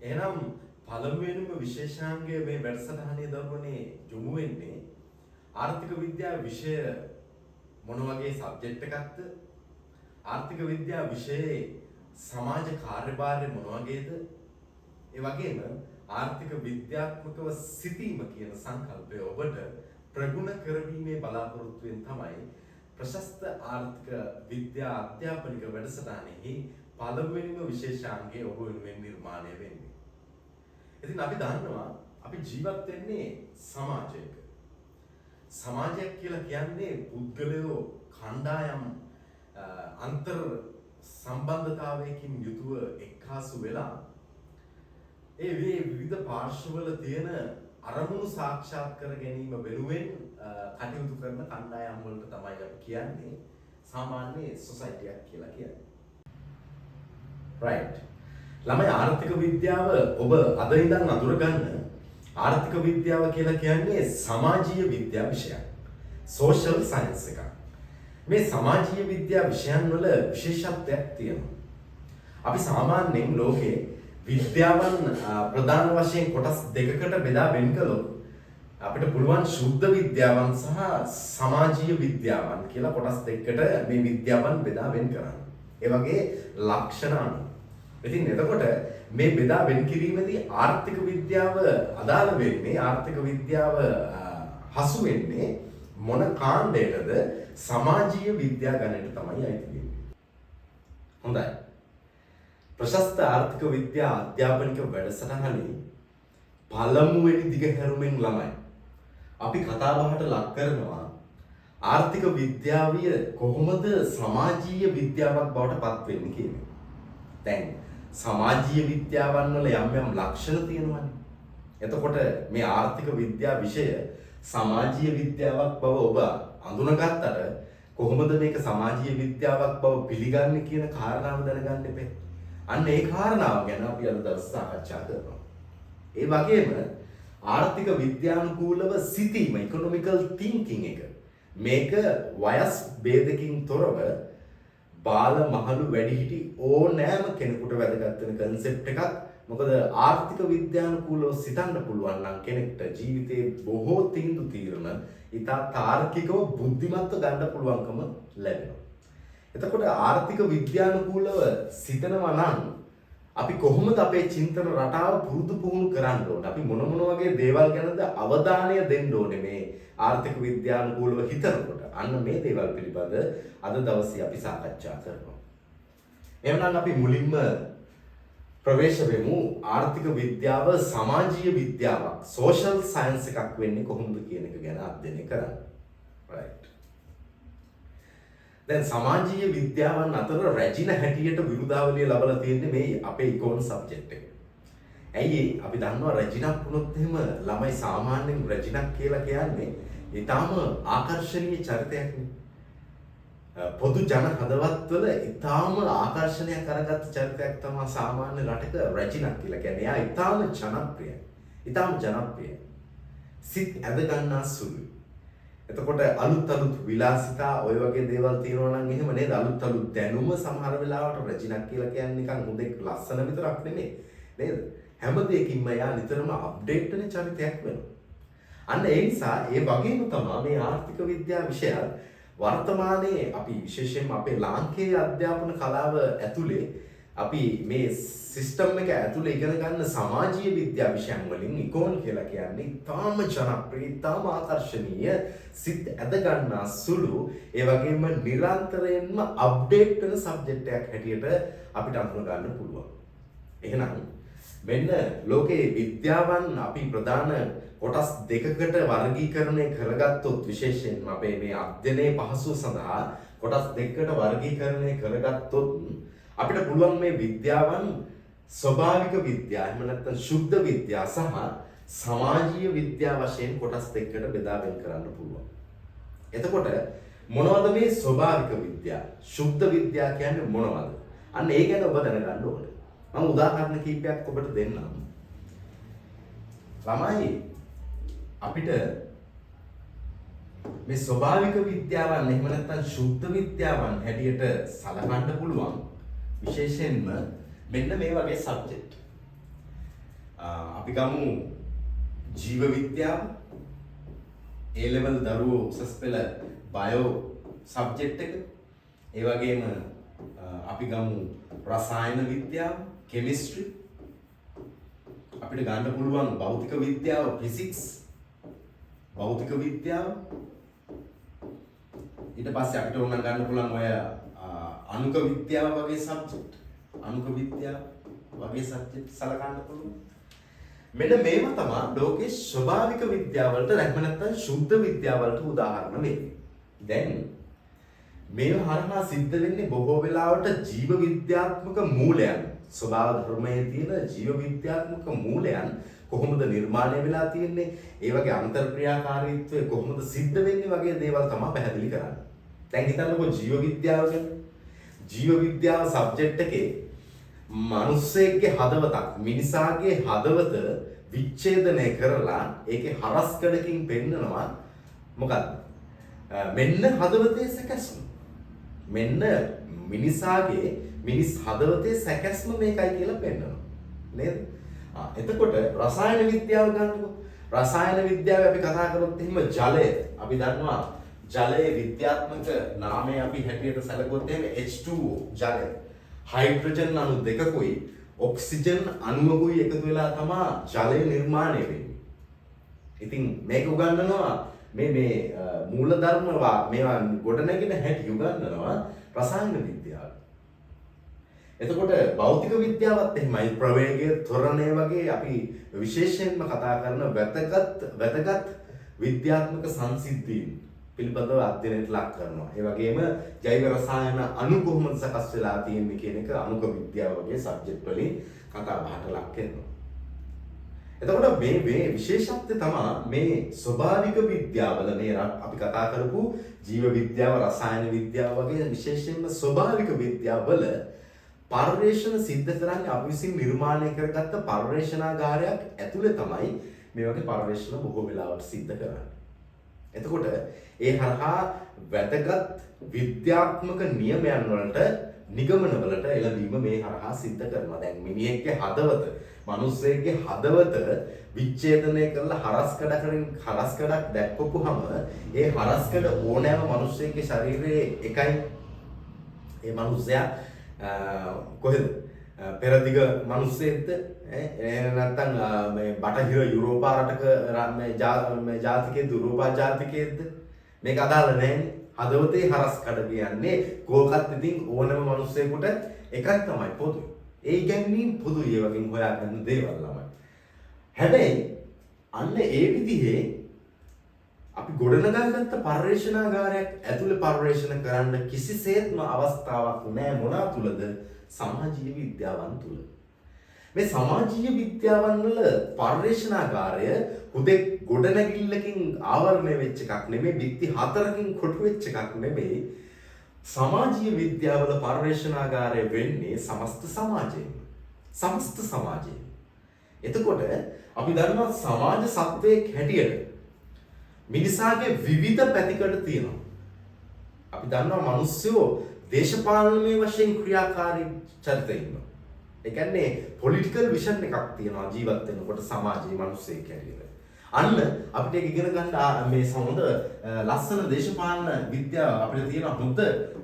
එහෙනම් පළමුවෙනිම විශේෂාංගය මේ වැඩසටහනේ දරුවනේ යොමු වෙන්නේ ආර්ථික විද්‍යාව විෂය මොන වගේ සබ්ජෙක්ට් එකක්ද? ආර්ථික විද්‍යාව විෂයේ සමාජ කාර්යභාරය මොන වගේද? ඒ වගේම ආර්ථික විද්‍යාත්මකව සිටීම කියන සංකල්පය ඔබට ප්‍රගුණ කරවීමේ බලාපොරොත්තුවෙන් තමයි ප්‍රශස්ත ආර්ථික විද්‍යා අධ්‍යාපනික වැඩසටහනෙහි පළමුවෙනිම විශේෂාංගය ඔබ වෙනුවෙන් නිර්මාණය වෙන්නේ. ඉතින් අපි දන්නවා අපි ජීවත් වෙන්නේ සමාජයක. සමාජයක් කියලා කියන්නේ පුද්ගලයෝ කණ්ඩායම් අන්තර් සම්බන්ධතාවයකින් යුතුව එක්කාසු වෙලා ඒ විවිධ පාර්ශ්වවල තියෙන අරමුණු සාක්ෂාත් කර ගැනීම වෙනුවෙන් කටයුතු කරන කණ්ඩායම් වලට තමයි අපි කියන්නේ සාමාන්‍ය සොසයිටියක් කියලා කියන්නේ. right. ළමයි ආර්ථික විද්‍යාව ඔබ අද ඉඳන් අඳුරගන්න ආර්ථික විද්‍යාව කියලා කියන්නේ සමාජීය විද්‍යා විෂයක්. social science එකක්. මේ සමාජීය විද්‍යා විෂයන් වල විශේෂත්වයක් තියෙනවා. අපි සාමාන්‍යයෙන් ලෝකේ විද්‍යාවන් ප්‍රධාන වශයෙන් කොටස් දෙකකට බෙදා වෙන් කළොත් අපිට පුළුවන් ශුද්ධ විද්‍යාවන් සහ සමාජීය විද්‍යාවන් කියලා කොටස් දෙකකට මේ විද්‍යාවන් බෙදා වෙන් කරන්න. ඒ වගේ ලක්ෂණ අනුව. ඉතින් එතකොට මේ බෙදා වෙන් කිරීමේදී ආර්ථික විද්‍යාව අදාළ වෙන්නේ ආර්ථික විද්‍යාව හසු වෙන්නේ මොන කාණ්ඩයටද? සමාජීය විද්‍යා ගණයට තමයි අයිති වෙන්නේ. හොඳයි. ප්‍රශස්ත ආර්ථික විද්‍යා අධ්‍යාපනික වැඩසටහනේ පළමුවෙනි දිගහැරුමෙන් ළමයි අපි කතා බහට ලක් කරනවා ආර්ථික විද්‍යාවිය කොහොමද සමාජීය විද්‍යාවක් බවට පත් වෙන්නේ කියන්නේ. දැන් සමාජීය විද්‍යාවන් වල යම් යම් ලක්ෂණ තියෙනවානේ. එතකොට මේ ආර්ථික විද්‍යා විෂය සමාජීය විද්‍යාවක් බව ඔබ අඳුනගත්තට කොහොමද මේක සමාජීය විද්‍යාවක් බව පිළිගන්නේ කියන කාරණාව දැනගන්න එපේ. අන්න ඒ කාරණාව ගැන අපි අද දවස් සාකච්ඡා කරනවා. ඒ වගේම ආර්ථික විද්‍යානුකූලව සිටීම ඉකොනොමිකල් තින්කින් එක මේක වයස් ભેදකින් තොරව බාල මහලු වැඩිහිටි ඕනෑම කෙනෙකුට වැදගත් වෙන concept එකක්. මොකද ආර්ථික විද්‍යානුකූලව සිතන්න පුළුවන් නම් කෙනෙක්ට ජීවිතේ බොහෝ තීන්දුව తీරන ඉතා තාර්කිකව බුද්ධිමත්ව ගන්න පුළුවන්කම ලැබෙනවා. එතකොට ආර්ථික විද්‍යානුකූලව සිතනවා නම් අපි කොහොමද අපේ චින්තන රටාව පුරුදු පුහුණු කරන්න ඕනේ? අපි මොන වගේ දේවල් ගැනද අවධානය දෙන්න ඕනේ මේ ආර්ථික විද්‍යානුකූලව හිතනකොට? අන්න මේ දේවල් පිළිබඳ අද දවසේ අපි සාකච්ඡා කරනවා. එහෙනම් අපි මුලින්ම ප්‍රවේශ වෙමු ආර්ථික විද්‍යාව සමාජීය විද්‍යාවක් social science එකක් වෙන්නේ කොහොමද කියන එක ගැන අධ්‍යයනය කරන්න. right. දැන් සමාජීය විද්‍යාවන් අතර රැජින හැටියට විරුදාවලිය ලබලා තියෙන්නේ මේ අපේ ඉකෝන් සබ්ජෙක්ට් එක. ඇයි අපි දන්නවා රැජිනක් වුණොත් එහෙම ළමයි සාමාන්‍යයෙන් රැජිනක් කියලා කියන්නේ ඊටාම ආකර්ශනීය චරිතයක්නේ. පොදු ජන හදවත්වල ඊටාම ආකර්ෂණයක් කරගත්ත චරිතයක් තමයි සාමාන්‍ය රටක රැජිනක් කියලා කියන්නේ. එයා ඊටාම ජනප්‍රියයි. ඊටාම ජනප්‍රියයි. සිත් ඇද ගන්නා සුළුයි. එතකොට අලුත් විලාසිතා ඔය වගේ දේවල් තියෙනවා නම් එහෙම නේද? අලුත් දැනුම සමහර වෙලාවට රැජිනක් කියලා කියන්නේ නිකන් හොඳේ ලස්සන විතරක් නෙමෙයි නේද? හැම දෙයකින්ම යා නිතරම අප්ඩේට් වෙන චරිතයක් වෙනවා. අන්න ඒ නිසා ඒ වගේම තමයි මේ ආර්ථික විද්‍යා විෂය වර්තමානයේ අපි විශේෂයෙන්ම අපේ ලාංකේය අධ්‍යාපන කලාව ඇතුලේ අපි මේ සිස්ටම් එක ඇතුලේ ඉගෙන ගන්න සමාජීය විද්‍යා විෂයන් වලින් ඉකෝන් කියලා කියන්නේ තාම ජනප්‍රිය, තාම ආකර්ශනීය, සිත් ඇද ගන්නා සුළු, ඒ වගේම නිරන්තරයෙන්ම අප්ඩේට් වෙන සබ්ජෙක්ට් එකක් හැටියට අපිට අඳුන ගන්න පුළුවන්. එහෙනම් මෙන්න ලෝකේ විද්‍යාවන් අපි ප්‍රධාන කොටස් දෙකකට වර්ගීකරණය කරගත්තොත් විශේෂයෙන්ම අපේ මේ අධ්‍යයනයේ පහසුව සඳහා කොටස් දෙකකට වර්ගීකරණය කරගත්තොත් අපිට පුළුවන් මේ විද්‍යාවන් ස්වභාවික විද්‍යා එහෙම නැත්නම් ශුද්ධ විද්‍යා සහ සමාජීය විද්‍යා වශයෙන් කොටස් දෙකකට බෙදා වෙන් කරන්න පුළුවන්. එතකොට මොනවද මේ ස්වභාවික විද්‍යා? ශුද්ධ විද්‍යා කියන්නේ මොනවද? අන්න ඒ ගැන ඔබ දැනගන්න ඕනේ. මම උදාහරණ කිහිපයක් ඔබට දෙන්නම්. ළමයි අපිට මේ ස්වභාවික විද්‍යාවන් එහෙම නැත්නම් ශුද්ධ විද්‍යාවන් හැටියට සලකන්න පුළුවන් විශේෂයෙන්ම මෙන්න මේ වගේ සබ්ජෙක්ට්. අපි ගමු ජීව විද්‍යාව A level දරුවෝ උසස් පෙළ බයෝ සබ්ජෙක්ට් එක. ඒ වගේම අපි ගමු රසායන විද්‍යාව කෙමිස්ට්‍රි. අපිට ගන්න පුළුවන් භෞතික විද්‍යාව ෆිසික්ස් භෞතික විද්‍යාව. ඊට පස්සේ අපිට ඕන ගන්න පුළුවන් ඔය අණුක විද්‍යාව වගේ සබ්ජෙක්ට් අණුක විද්‍යාව වගේ සබ්ජෙක්ට් සලකන්න පුළුවන්. මෙන්න මේවා තමයි ලෝකේ ස්වභාවික විද්‍යාවලට නැත්නම් ශුද්ධ විද්‍යාවලට උදාහරණ වෙන්නේ. දැන් මේ හරහා සිද්ධ වෙන්නේ බොහෝ වෙලාවට ජීව විද්‍යාත්මක මූලයන් ස්වභාව ධර්මයේ තියෙන ජීව විද්‍යාත්මක මූලයන් කොහොමද නිර්මාණය වෙලා තියෙන්නේ, ඒ වගේ අන්තර්ක්‍රියාකාරීත්වය කොහොමද සිද්ධ වෙන්නේ වගේ දේවල් තමයි පැහැදිලි කරන්නේ. දැන් හිතන්නකෝ ජීව විද්‍යාව ගැන. ජීව විද්‍යාව සබ්ජෙක්ට් එකේ මිනිස්සෙක්ගේ හදවතක් මිනිසාගේ හදවත විච්ඡේදනය කරලා ඒකේ හරස්කඩකින් පෙන්නනවා මොකක්ද? මෙන්න හදවතේ සැකැස්ම. මෙන්න මිනිස් හදවතේ සැකැස්ම මේකයි කියලා පෙන්නනවා. නේද? එතකොට රසායන විද්‍යාව ගන්නකො. රසායන විද්‍යාව අපි කතා කරොත් එහෙම ජලය අපි දන්නවා ජලයේ විද්‍යාත්මක නාමය අපි හැටියට සැලකුවොත් එහෙම H2O ජලය. හයිඩ්‍රජන් අණු දෙකකුයි ඔක්සිජන් අණුවකුයි එකතු වෙලා තමයි ජලය නිර්මාණය වෙන්නේ. ඉතින් මේක උගන්වනවා මේ මූලධර්ම මේවා ගොඩනැගෙන හැටි උගන්වනවා රසායන විද්‍යාව. එතකොට භෞතික විද්‍යාවත් එහෙමයි ප්‍රවේගය ත්වරණය වගේ අපි විශේෂයෙන්ම කතා කරන වැදගත් විද්‍යාත්මක සංසිද්ධීන් පිළිබඳව අධ්‍යයනයට ලක් කරනවා. ඒ වගේම ජෛව රසායන අණු කොහොමද සකස් වෙලා තියෙන්නේ කියන එක අණුක විද්‍යාව වගේ සබ්ජෙක්ට් වලින් කතා බහට ලක් කරනවා. එතකොට මේ විශේෂත්වය තමයි මේ ස්වභාවික විද්‍යාවල මේ අපි කතා කරපු ජීව විද්‍යාව රසායන විද්‍යාව වගේ විශේෂයෙන්ම ස්වභාවික විද්‍යාවල පර්යේෂණ සිද්ධ කරන්නේ අපි විසින් නිර්මාණය කරගත්ත පර්යේෂණාගාරයක් ඇතුලේ තමයි මේ වගේ පර්යේෂණ බොහෝ වෙලාවට සිද්ධ කරන්නේ. එතකොට ඒ හරහා වැදගත් විද්‍යාත්මක නියමයන් වලට නිගමන වලට එළඹීම මේ හරහා සිද්ධ කරනවා. දැන් මිනිහෙක්ගේ හදවත, මිනිස්සෙක්ගේ හදවත විච්ඡේදනය කරලා හරස්කඩක් දැක්වපුවහම ඒ හරස්කඩ ඕනෑම මිනිස්සෙක්ගේ ශරීරයේ එකයි. ඒ මිනිසයා කොහෙද? පෙරදිග මිනිස්සෙක්ද? නැත්නම් මේ බටහිර යුරෝපා රටක මේ ජාතිකයේද යුරෝපා ජාතිකයේද? මේක අදාළ නැහැනේ. හදවතේ හරස්කඩ කියන්නේ කෝකත් ඉතින් ඕනම මිනිස්සෙකුට එකක් තමයි පොදුයි. ඒ ඉගැන්වීම් පොදුයි ඒ වගේ හොයාගන්න දේවල් ළමයි. හැබැයි අන්න ඒ විදිහේ අපි ගොඩනගාගත්ත පර්යේෂණාගාරයක් ඇතුළේ පර්යේෂණ කරන්න කිසිසේත්ම අවස්ථාවක් නැහැ. මොනවා තුලද? සමාජීය විද්‍යාවන් තුල. මේ සමාජීය විද්‍යාවන් වල පර්යේෂණාගාරය හුදෙක් ගොඩනැගිල්ලකින් ආවරණය වෙච්ච එකක් නෙමෙයි, බිත්ති හතරකින් කොටු වෙච්ච එකක් නෙමෙයි. සමාජීය විද්‍යාවල පර්යේෂණාගාරය වෙන්නේ සමස්ත සමාජයෙන්. සමස්ත සමාජයෙන්. එතකොට අපි දන්නවා සමාජ සත්වයක් හැටියට මිනිසාගේ විවිධ පැතිකඩ තියෙනවා. අපි දන්නවා මිනිස්සුયો දේශපාලනමය වශයෙන් ක්‍රියාකාරී චරිත ඉන්නවා. ඒ කියන්නේ පොලිටිකල් විෂන් එකක් තියෙනවා ජීවත් වෙනකොට සමාජයේ මිනිස්සෙක් හැටියට. අන්න අපිට ඒක ඉගෙන ගන්න මේ හොඳ ලස්සන දේශපාලන විද්‍යාව අපිට තියෙන හොඳ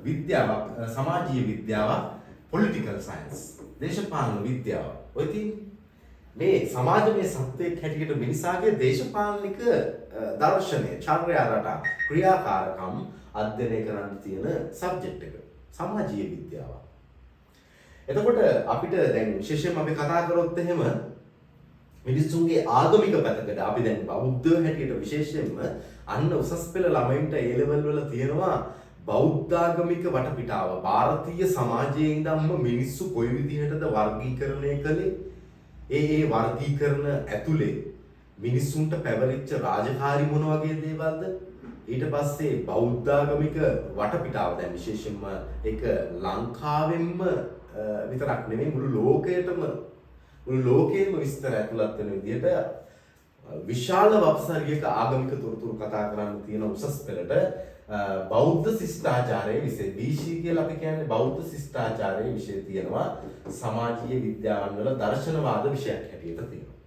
විද්‍යාවක් සමාජීය විද්‍යාවක් පොලිටිකල් සයන්ස් දේශපාලන විද්‍යාව. ඔය මේ සමාජමය සත්‍යයක් හැටියට මිනිසාගේ දේශපාලනික දර්ශනය, චර්යා රටා, ක්‍රියාකාරකම් අධ්‍යයනය කරන්න තියෙන සබ්ජෙක්ට් එක සමාජීය විද්‍යාව. එතකොට අපිට දැන් විශේෂයෙන්ම අපි කතා කරොත් එහෙම මිනිස්සුන්ගේ ආගමික පැත්තකට අපි දැන් බෞද්ධ හැටියට විශේෂයෙන්ම අන්න උසස් පෙළ ළමයින්ට ඒ ලෙවල් වල තියෙනවා බෞද්ධාගමික වටපිටාව. ಭಾರತೀಯ සමාජයේ ඉඳන්ම මිනිස්සු කොයි විදිහටද වර්ගීකරණය කළේ? ඒ වර්ගීකරණ ඇතුලේ මිනිස්සුන්ට පැවරිච්ච රාජකාරි මොන වගේ දේවල්ද? ඊට පස්සේ බෞද්ධාගමික වටපිටාව දැන් විශේෂයෙන්ම ඒක ලංකාවෙන්ම විතරක් නෙමෙයි මුළු ලෝකෙම විස්තර ඇතුළත් වෙන විදිහට විශාල වපසරියක ආගමික තොරතුරු කතා කරන්න තියෙන උසස් පෙළට බෞද්ධ ශිෂ්ටාචාරයේ විෂය BC කියලා අපි කියන්නේ බෞද්ධ ශිෂ්ටාචාරයේ විෂය තියෙනවා සමාජීය විද්‍යාවන් වල දර්ශනවාද විෂයක් හැටියට තියෙනවා.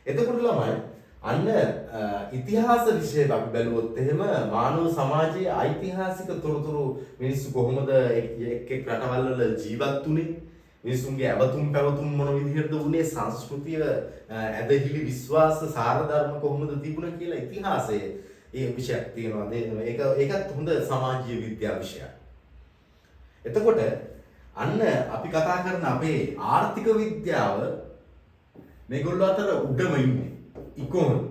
එතකොට ළමයි අන්න ඉතිහාස විෂය අපි බැලුවොත් එහෙම මානව සමාජයේ ඓතිහාසික තොරතුරු මිනිස්සු කොහොමද එක් එක් රටවල් වල ජීවත් වුනේ, මිනිසුන්ගේ ඇවතුම් පැවතුම් මොන විදිහටද වුනේ, සංස්කෘතිය ඇදහිලි විශ්වාස සාරධර්ම කොහොමද තිබුණා කියලා ඉතිහාසයේ ඒ විෂයක් තියෙනවා. ඒකත් හොඳ සමාජීය විද්‍යා විෂයක්. එතකොට අන්න අපි කතා කරන අපේ ආර්ථික විද්‍යාව මේගොල්ලෝ අතර උඩම ඉන්නේ. ඉකොනොමි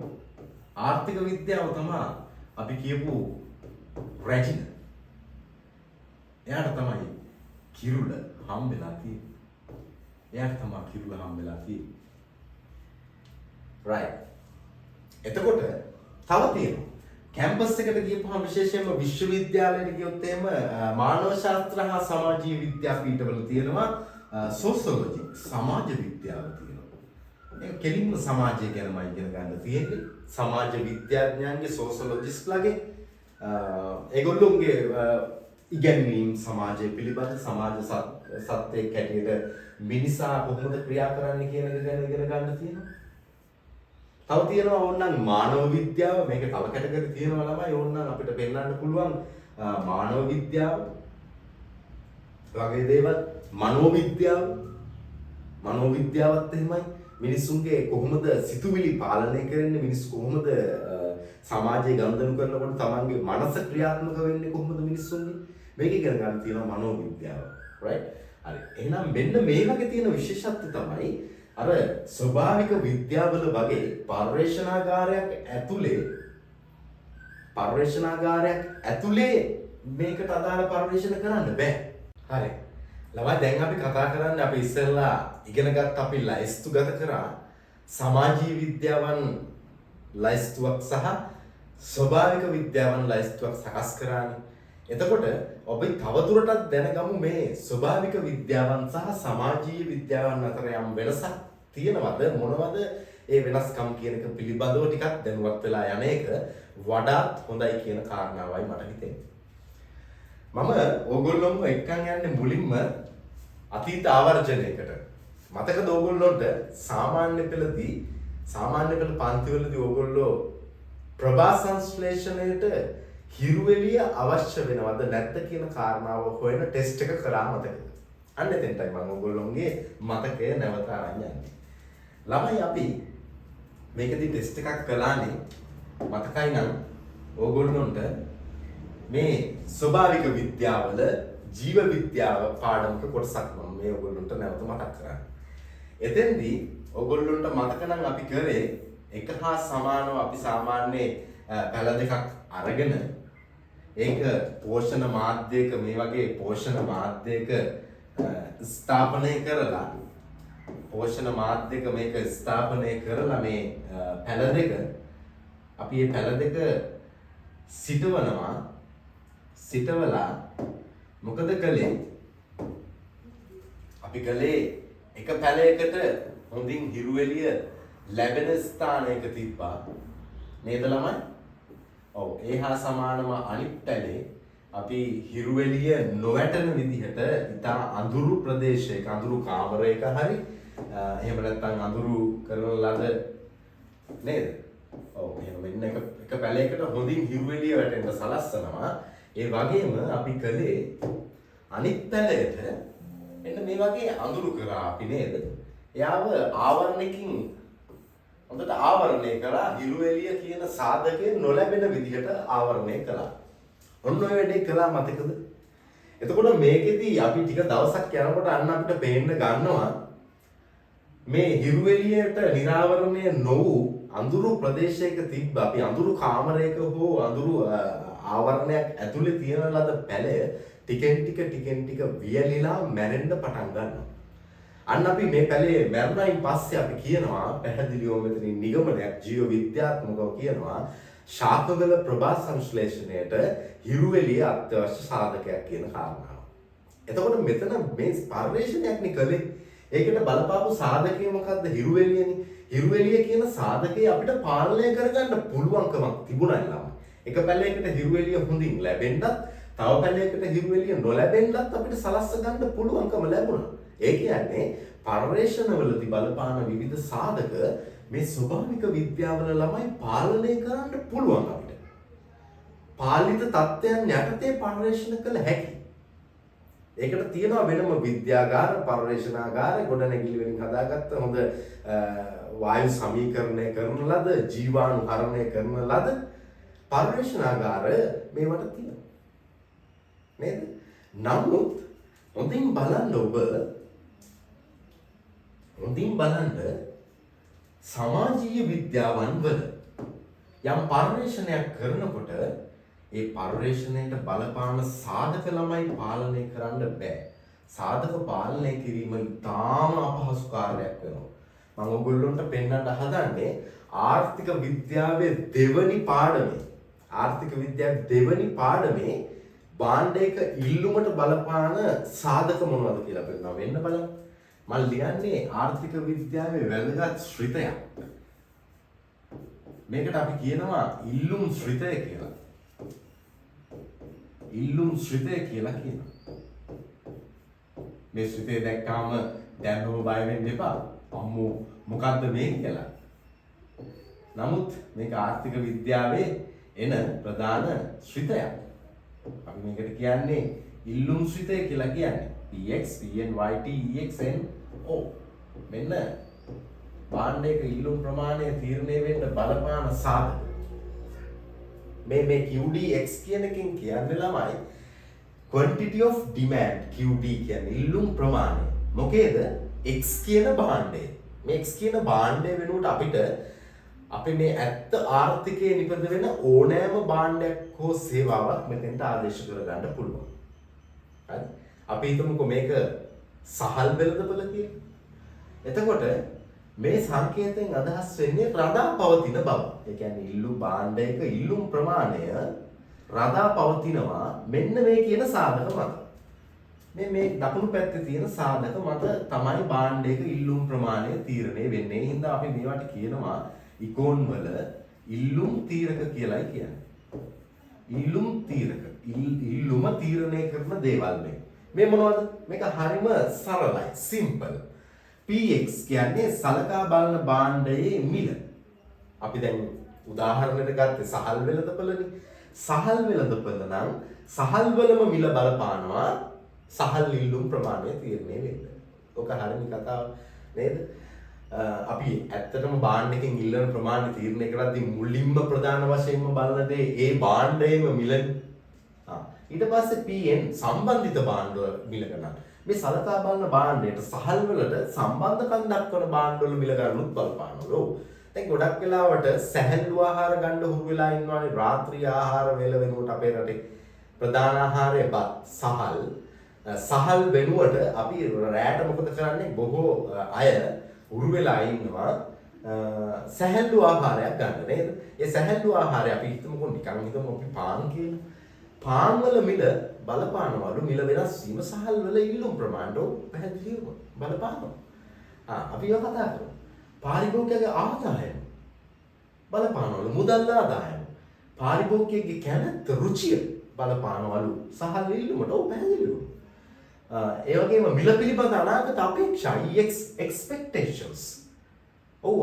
ආර්ථික විද්‍යාව තමයි අපි කියපු රැජින. එයාට තමයි කිරුළ හම්බෙලා තියෙන්නේ. එයාට තමයි කිරුළ හම්බෙලා තියෙන්නේ. right. එතකොට තව තියෙනවා. කැම්පස් එකට ගියපුවම විශේෂයෙන්ම විශ්වවිද්‍යාලයට ගියොත් එහෙම මානව ශාස්ත්‍ර හා සමාජීය විද්‍යා පීඨවල තියෙනවා සෝෂියොලොජි සමාජ විද්‍යාව තියෙනවා. ඒක කෙලින්ම සමාජය ගැනමයි ඉගෙන ගන්න තියෙන්නේ. සමාජ විද්‍යාඥයන්ගේ සෝෂියොලොජිස්ට්ලාගේ ඒගොල්ලෝගේ ඉගැන්වීම් සමාජය පිළිබඳ සමාජ සත්‍යයක් හැටියට මිනිසා කොහොමද ක්‍රියා කරන්නේ කියන එක ගැන ඉගෙන ගන්න තියෙනවා. තව තියෙනවා ඕනනම් මානව විද්‍යාව. මේක තව කැටගරි තියෙනවා ළමයි. ඕනනම් අපිට පෙන්වන්න පුළුවන් මානව විද්‍යාව වගේ දේවල්. මනෝ විද්‍යාවත් එහෙමයි. මිනිසුන්ගේ කොහොමද සිතුවිලි පාලනය කරන්නේ, මිනිස්සු කොහොමද සමාජයේ ගනුදෙනු කරනකොට තමන්ගේ මනස ක්‍රියාත්මක වෙන්නේ කොහොමද මිනිස්සුන්ගේ, මේක ඉගෙන ගන්න තියෙනවා මනෝ විද්‍යාව. right. හරි. එහෙනම් මෙන්න මේ වගේ තියෙන විශේෂත්වය තමයි අර ස්වභාවික විද්‍යාවල වගේ පර්යේෂණාගාරයක් ඇතුලේ මේකට අදාළ පර්යේෂණ කරන්න බෑ. හරි. ළමයි දැන් අපි කතා කරන්නේ අපි ඉස්සෙල්ලා ඉගෙනගත් අපි ලයිස්තුගත කරා සමාජීය විද්‍යාවන් ලයිස්තුවක් සහ ස්වභාවික විද්‍යාවන් ලයිස්තුවක් සකස් කරානේ. එතකොට අපි තවදුරටත් දැනගමු මේ ස්වභාවික විද්‍යාවන් සහ සමාජීය විද්‍යාවන් අතර යම් වෙනසක් තියෙනවද, මොනවද ඒ වෙනස්කම් කියන එක පිළිබඳව ටිකක් දැනුවත් වෙලා යන එක වඩාත් හොඳයි කියන කාරණාවයි මට හිතෙන්නේ. මම ඕගොල්ලොම එක්කන් යන්නේ මුලින්ම අතීත ආවර්ජනයකට. මතකද ඕගොල්ලොන්ට සාමාන්‍ය පෙළ පන්තිවලදී ඕගොල්ලෝ ප්‍රභා සංශ්ලේෂණයට හිරුවෙලිය අවශ්‍ය වෙනවද නැද්ද කියන කාරණාව හොයන ටෙස්ට් එක කරා මතකද? අන්න එතෙන්ටයි මම ඕගොල්ලොන්ගේ මතකය නැවත අරන් යන්නේ. ළමයි අපි මේකදී ටෙස්ට් එකක් කළානේ. මතකයි නම් ඕගොල්ලොන්ට මේ ස්වභාවික විද්‍යාවල ජීව විද්‍යාව පාඩමක කොටසක් මම මේ ඕගොල්ලොන්ට නැවත මතක් කරන්නේ. එතෙන්දී ඕගොල්ලොන්ට මතක නම් අපි කරේ එක හා සමානව අපි සාමාන්‍ය පැල දෙකක් අරගෙන ඒක පෝෂණ මාධ්‍යයක මේ වගේ පෝෂණ මාධ්‍යයක ස්ථාපනය කරලා මේ පැල දෙක අපි මේ පැල දෙක සිටවලා මොකද කළේ? අපි කළේ එක පැලයකට හොඳින් හිරු එළිය ලැබෙන ස්ථානයක තිබ්බා නේද ළමයි? ඔව්. ඒ හා සමානව අනිත් පැලේ අපි හිරු එළිය නොවැටෙන විදිහට ඉතා අඳුරු ප්‍රදේශයක, අඳුරු කාමරයක හරි එහෙම නැත්නම් අඳුරු කරන ලද නේද? ඔව්. එහෙනම් මෙන්න එක පැලයකට හොඳින් හිරු එළිය වැටෙන්න සලස්සනවා. ඒ වගේම අපි කළේ අනිත් පැලයට එන්න මේ වගේ අඳුරු කරා අපි නේද? එයාව ආවරණයකින් හොඳට ආවරණය කරා. හිරු එළිය කියන සාධකය නොලැබෙන විදිහට ආවරණය කළා. ඔන්න ඔය වැඩේ කළා මතකද? එතකොට මේකෙදී අපි ටික දවසක් යනකොට අන්න අපිට පේන්න ගන්නවා මේ හිරු එළියට නිරාවරණය නොවූ අඳුරු ප්‍රදේශයක තිබ්බ අපි අඳුරු කාමරයක හෝ අඳුරු ආවරණයක් ඇතුලේ තියෙන ලද පැලය ටිකෙන් ටික වියලිලා මැරෙන්න පටන් ගන්නවා. අන්න අපි මේ පැලේ මැරුණයින් පස්සේ අපි කියනවා පැහැදිලිව මෙතනින් නිගමනයක් ජීව විද්‍යාත්මකව කියනවා ශාකවල ප්‍රභා සංශ්ලේෂණයට හිරු එළිය අත්‍යවශ්‍ය සාධකයක් කියන කාරණාව. එතකොට මෙතන මේ පර්යේෂණයක් නේ කළේ. ඒකට බලපාපු සාධකය මොකද්ද? හිරු එළියනේ. හිරු එළිය කියන සාධකය අපිට පාලනය කරගන්න පුළුවන්කමක් තිබුණා ළම. එක පැලයකට හිරු එළිය හොඳින් ලැබෙන්නත්, තව පැලයකට හිරු එළිය නොලැබෙන්නත් අපිට සලස්ස ගන්න පුළුවන්කම ලැබුණා. ඒ කියන්නේ පර්යේෂණවලදී බලපාන විවිධ සාධක මේ ස්වභාවික විද්‍යාවල ළමයි පාලනය කරන්න පුළුවන් අපිට. පාලිත තත්ත්වයන් යටතේ පර්යේෂණ කළ හැකියි. ඒකට තියෙනවා වෙනම විද්‍යාගාර, පර්යේෂණාගාර, ගොඩනැගිලි වලින් හදාගත්ත හොඳ වායු සමීකරණය කරන ලද, ජීවාණු හරණය කරන ලද පර්යේෂණාගාර මේවට තියෙනවා. නේද? නමුත් හොඳින් බලන්න ඔබ සමාජීය විද්‍යාවන් වල යම් පර්යේෂණයක් කරනකොට ඒ පර්යේෂණයට බලපාන සාධක ළමයි පාලනය කරන්න බෑ. සාධක පාලනය කිරීම ඉතාම අපහසු කාර්යයක් වෙනවා. මම ඔයගොල්ලන්ට පෙන්වන්න හදන්නේ ආර්ථික විද්‍යාවේ දෙවනි පාඩමේ භාණ්ඩයක ඉල්ලුමට බලපාන සාධක මොනවද කියලා පෙන්නනවා. වෙන්න බලන්න. මම ලියන්නේ ආර්ථික විද්‍යාවේ වැදගත් ශ්‍රිතයක්. මේකට අපි කියනවා ඉල්ලුම් ශ්‍රිතය කියලා. ඉල්ලුම් ශ්‍රිතය කියලා කියනවා. මේ ශ්‍රිතය දැක්කාම දැන්නම බය වෙන්න එපා. අම්මෝ මොකද්ද මේ කියලා. නමුත් මේක ආර්ථික විද්‍යාවේ එන ප්‍රධාන ශ්‍රිතයක්. අපි මේකට කියන්නේ ඉල්ලුම් ශ්‍රිතය කියලා කියන්නේ. PX, PNYT, EXNO. මෙන්න භාණ්ඩයක ඉල්ලුම් ප්‍රමාණය තීරණය වෙන්න බලපාන සාධක. මේ QDX කියන එකෙන් කියන්නේ ළමයි quantity of demand. QD කියන්නේ ඉල්ලුම් ප්‍රමාණය. මොකේද? X කියන භාණ්ඩය. මේ X කියන භාණ්ඩය වෙනුවට අපිට අපි මේ ඇත්ත ආර්ථිකයේ නිපද වෙන ඕනෑම භාණ්ඩයක් හෝ සේවාවක් මෙතෙන්ට ආදේශ කරගන්න පුළුවන්. හරි? අපි හිතමුකෝ මේක සහල් වෙළඳපොළ කියලා. එතකොට මේ සංකේතයෙන් අදහස් වෙන්නේ රඳා පවතින බව. ඒ කියන්නේ ඉල්ලු භාණ්ඩයක ඉල්ලුම් ප්‍රමාණය රඳා පවතිනවා මෙන්න මේ කියන සාධක මත. මේ දකුණු පැත්තේ තියෙන සාධක මත තමයි භාණ්ඩයක ඉල්ලුම් ප්‍රමාණය තීරණය වෙන්නේ. ඒ හින්දා අපි මේවට කියනවා ඉකෝන් වල ඉල්ලුම් තීරක කියලායි කියන්නේ. ඉල්ලුම් තීරක. ඉල්ලුම තීරණය කරන දේවල් මේ මොනවද? මේක හරිම සරලයි, සිම්පල්. PX කියන්නේ සලකා බලන භාණ්ඩයේ මිල. අපි දැන් උදාහරණයක් ගත්තේ සහල් වෙළඳපොළනේ. සහල් වෙළඳපොළ නම් සහල් වලම මිල බලපානවා සහල් ඉල්ලුම් ප්‍රමාණය තීරණය වෙන්න. ඔක හරිය කතාව නේද? අපි ඇත්තටම භාණ්ඩයකින් ඉල්ලන ප්‍රමාණය තීරණය කරද්දී මුලින්ම ප්‍රධාන වශයෙන්ම බලන දේ ඒ භාණ්ඩයේම මිලනේ. ඊට පස්සේ PN සම්බන්ධිත භාණ්ඩ මිල ගණන්. මේ සලකා බලන භාණ්ඩයට සහල් වලට සම්බන්ධකම් දක්වන භාණ්ඩවල මිල ගණනුත් බලපානවා. දැන් ගොඩක් වෙලාවට සැහැල්ලු ආහාර ගන්න හුරු වෙලා ඉන්නවානේ. රාත්‍රී ආහාර වේල වෙනුවට අපේ රටේ ප්‍රධාන ආහාරය බත් සහල් වෙනුවට අපි රැයට මොකද කරන්නේ? බොහෝ අය හුරු වෙලා ඉන්නවා සැහැල්ලු ආහාරයක් ගන්න නේද? ඒ සැහැල්ලු ආහාරය අපි හිතමුකෝ නිකන් හිතමු අපි පාන් කියලා. පාන් වල මිල බලපානවලු මිල වෙනස් වීම සහල් වල ඉල්ලුම් ප්‍රමාණයට පැහැදිලිව බලපානවා. අපි ඒවා කතා කරමු. පාරිභෝගිකගේ ආදායම බලපානවලු මුදල් ආදායම. පාරිභෝගිකගේ කැමැත්ත රුචිය බලපානවලු සහල් ඉල්ලුමට පැහැදිලිව. ඒ වගේම මිල පිළිබඳ අනාගත අපේක්ෂා expectations.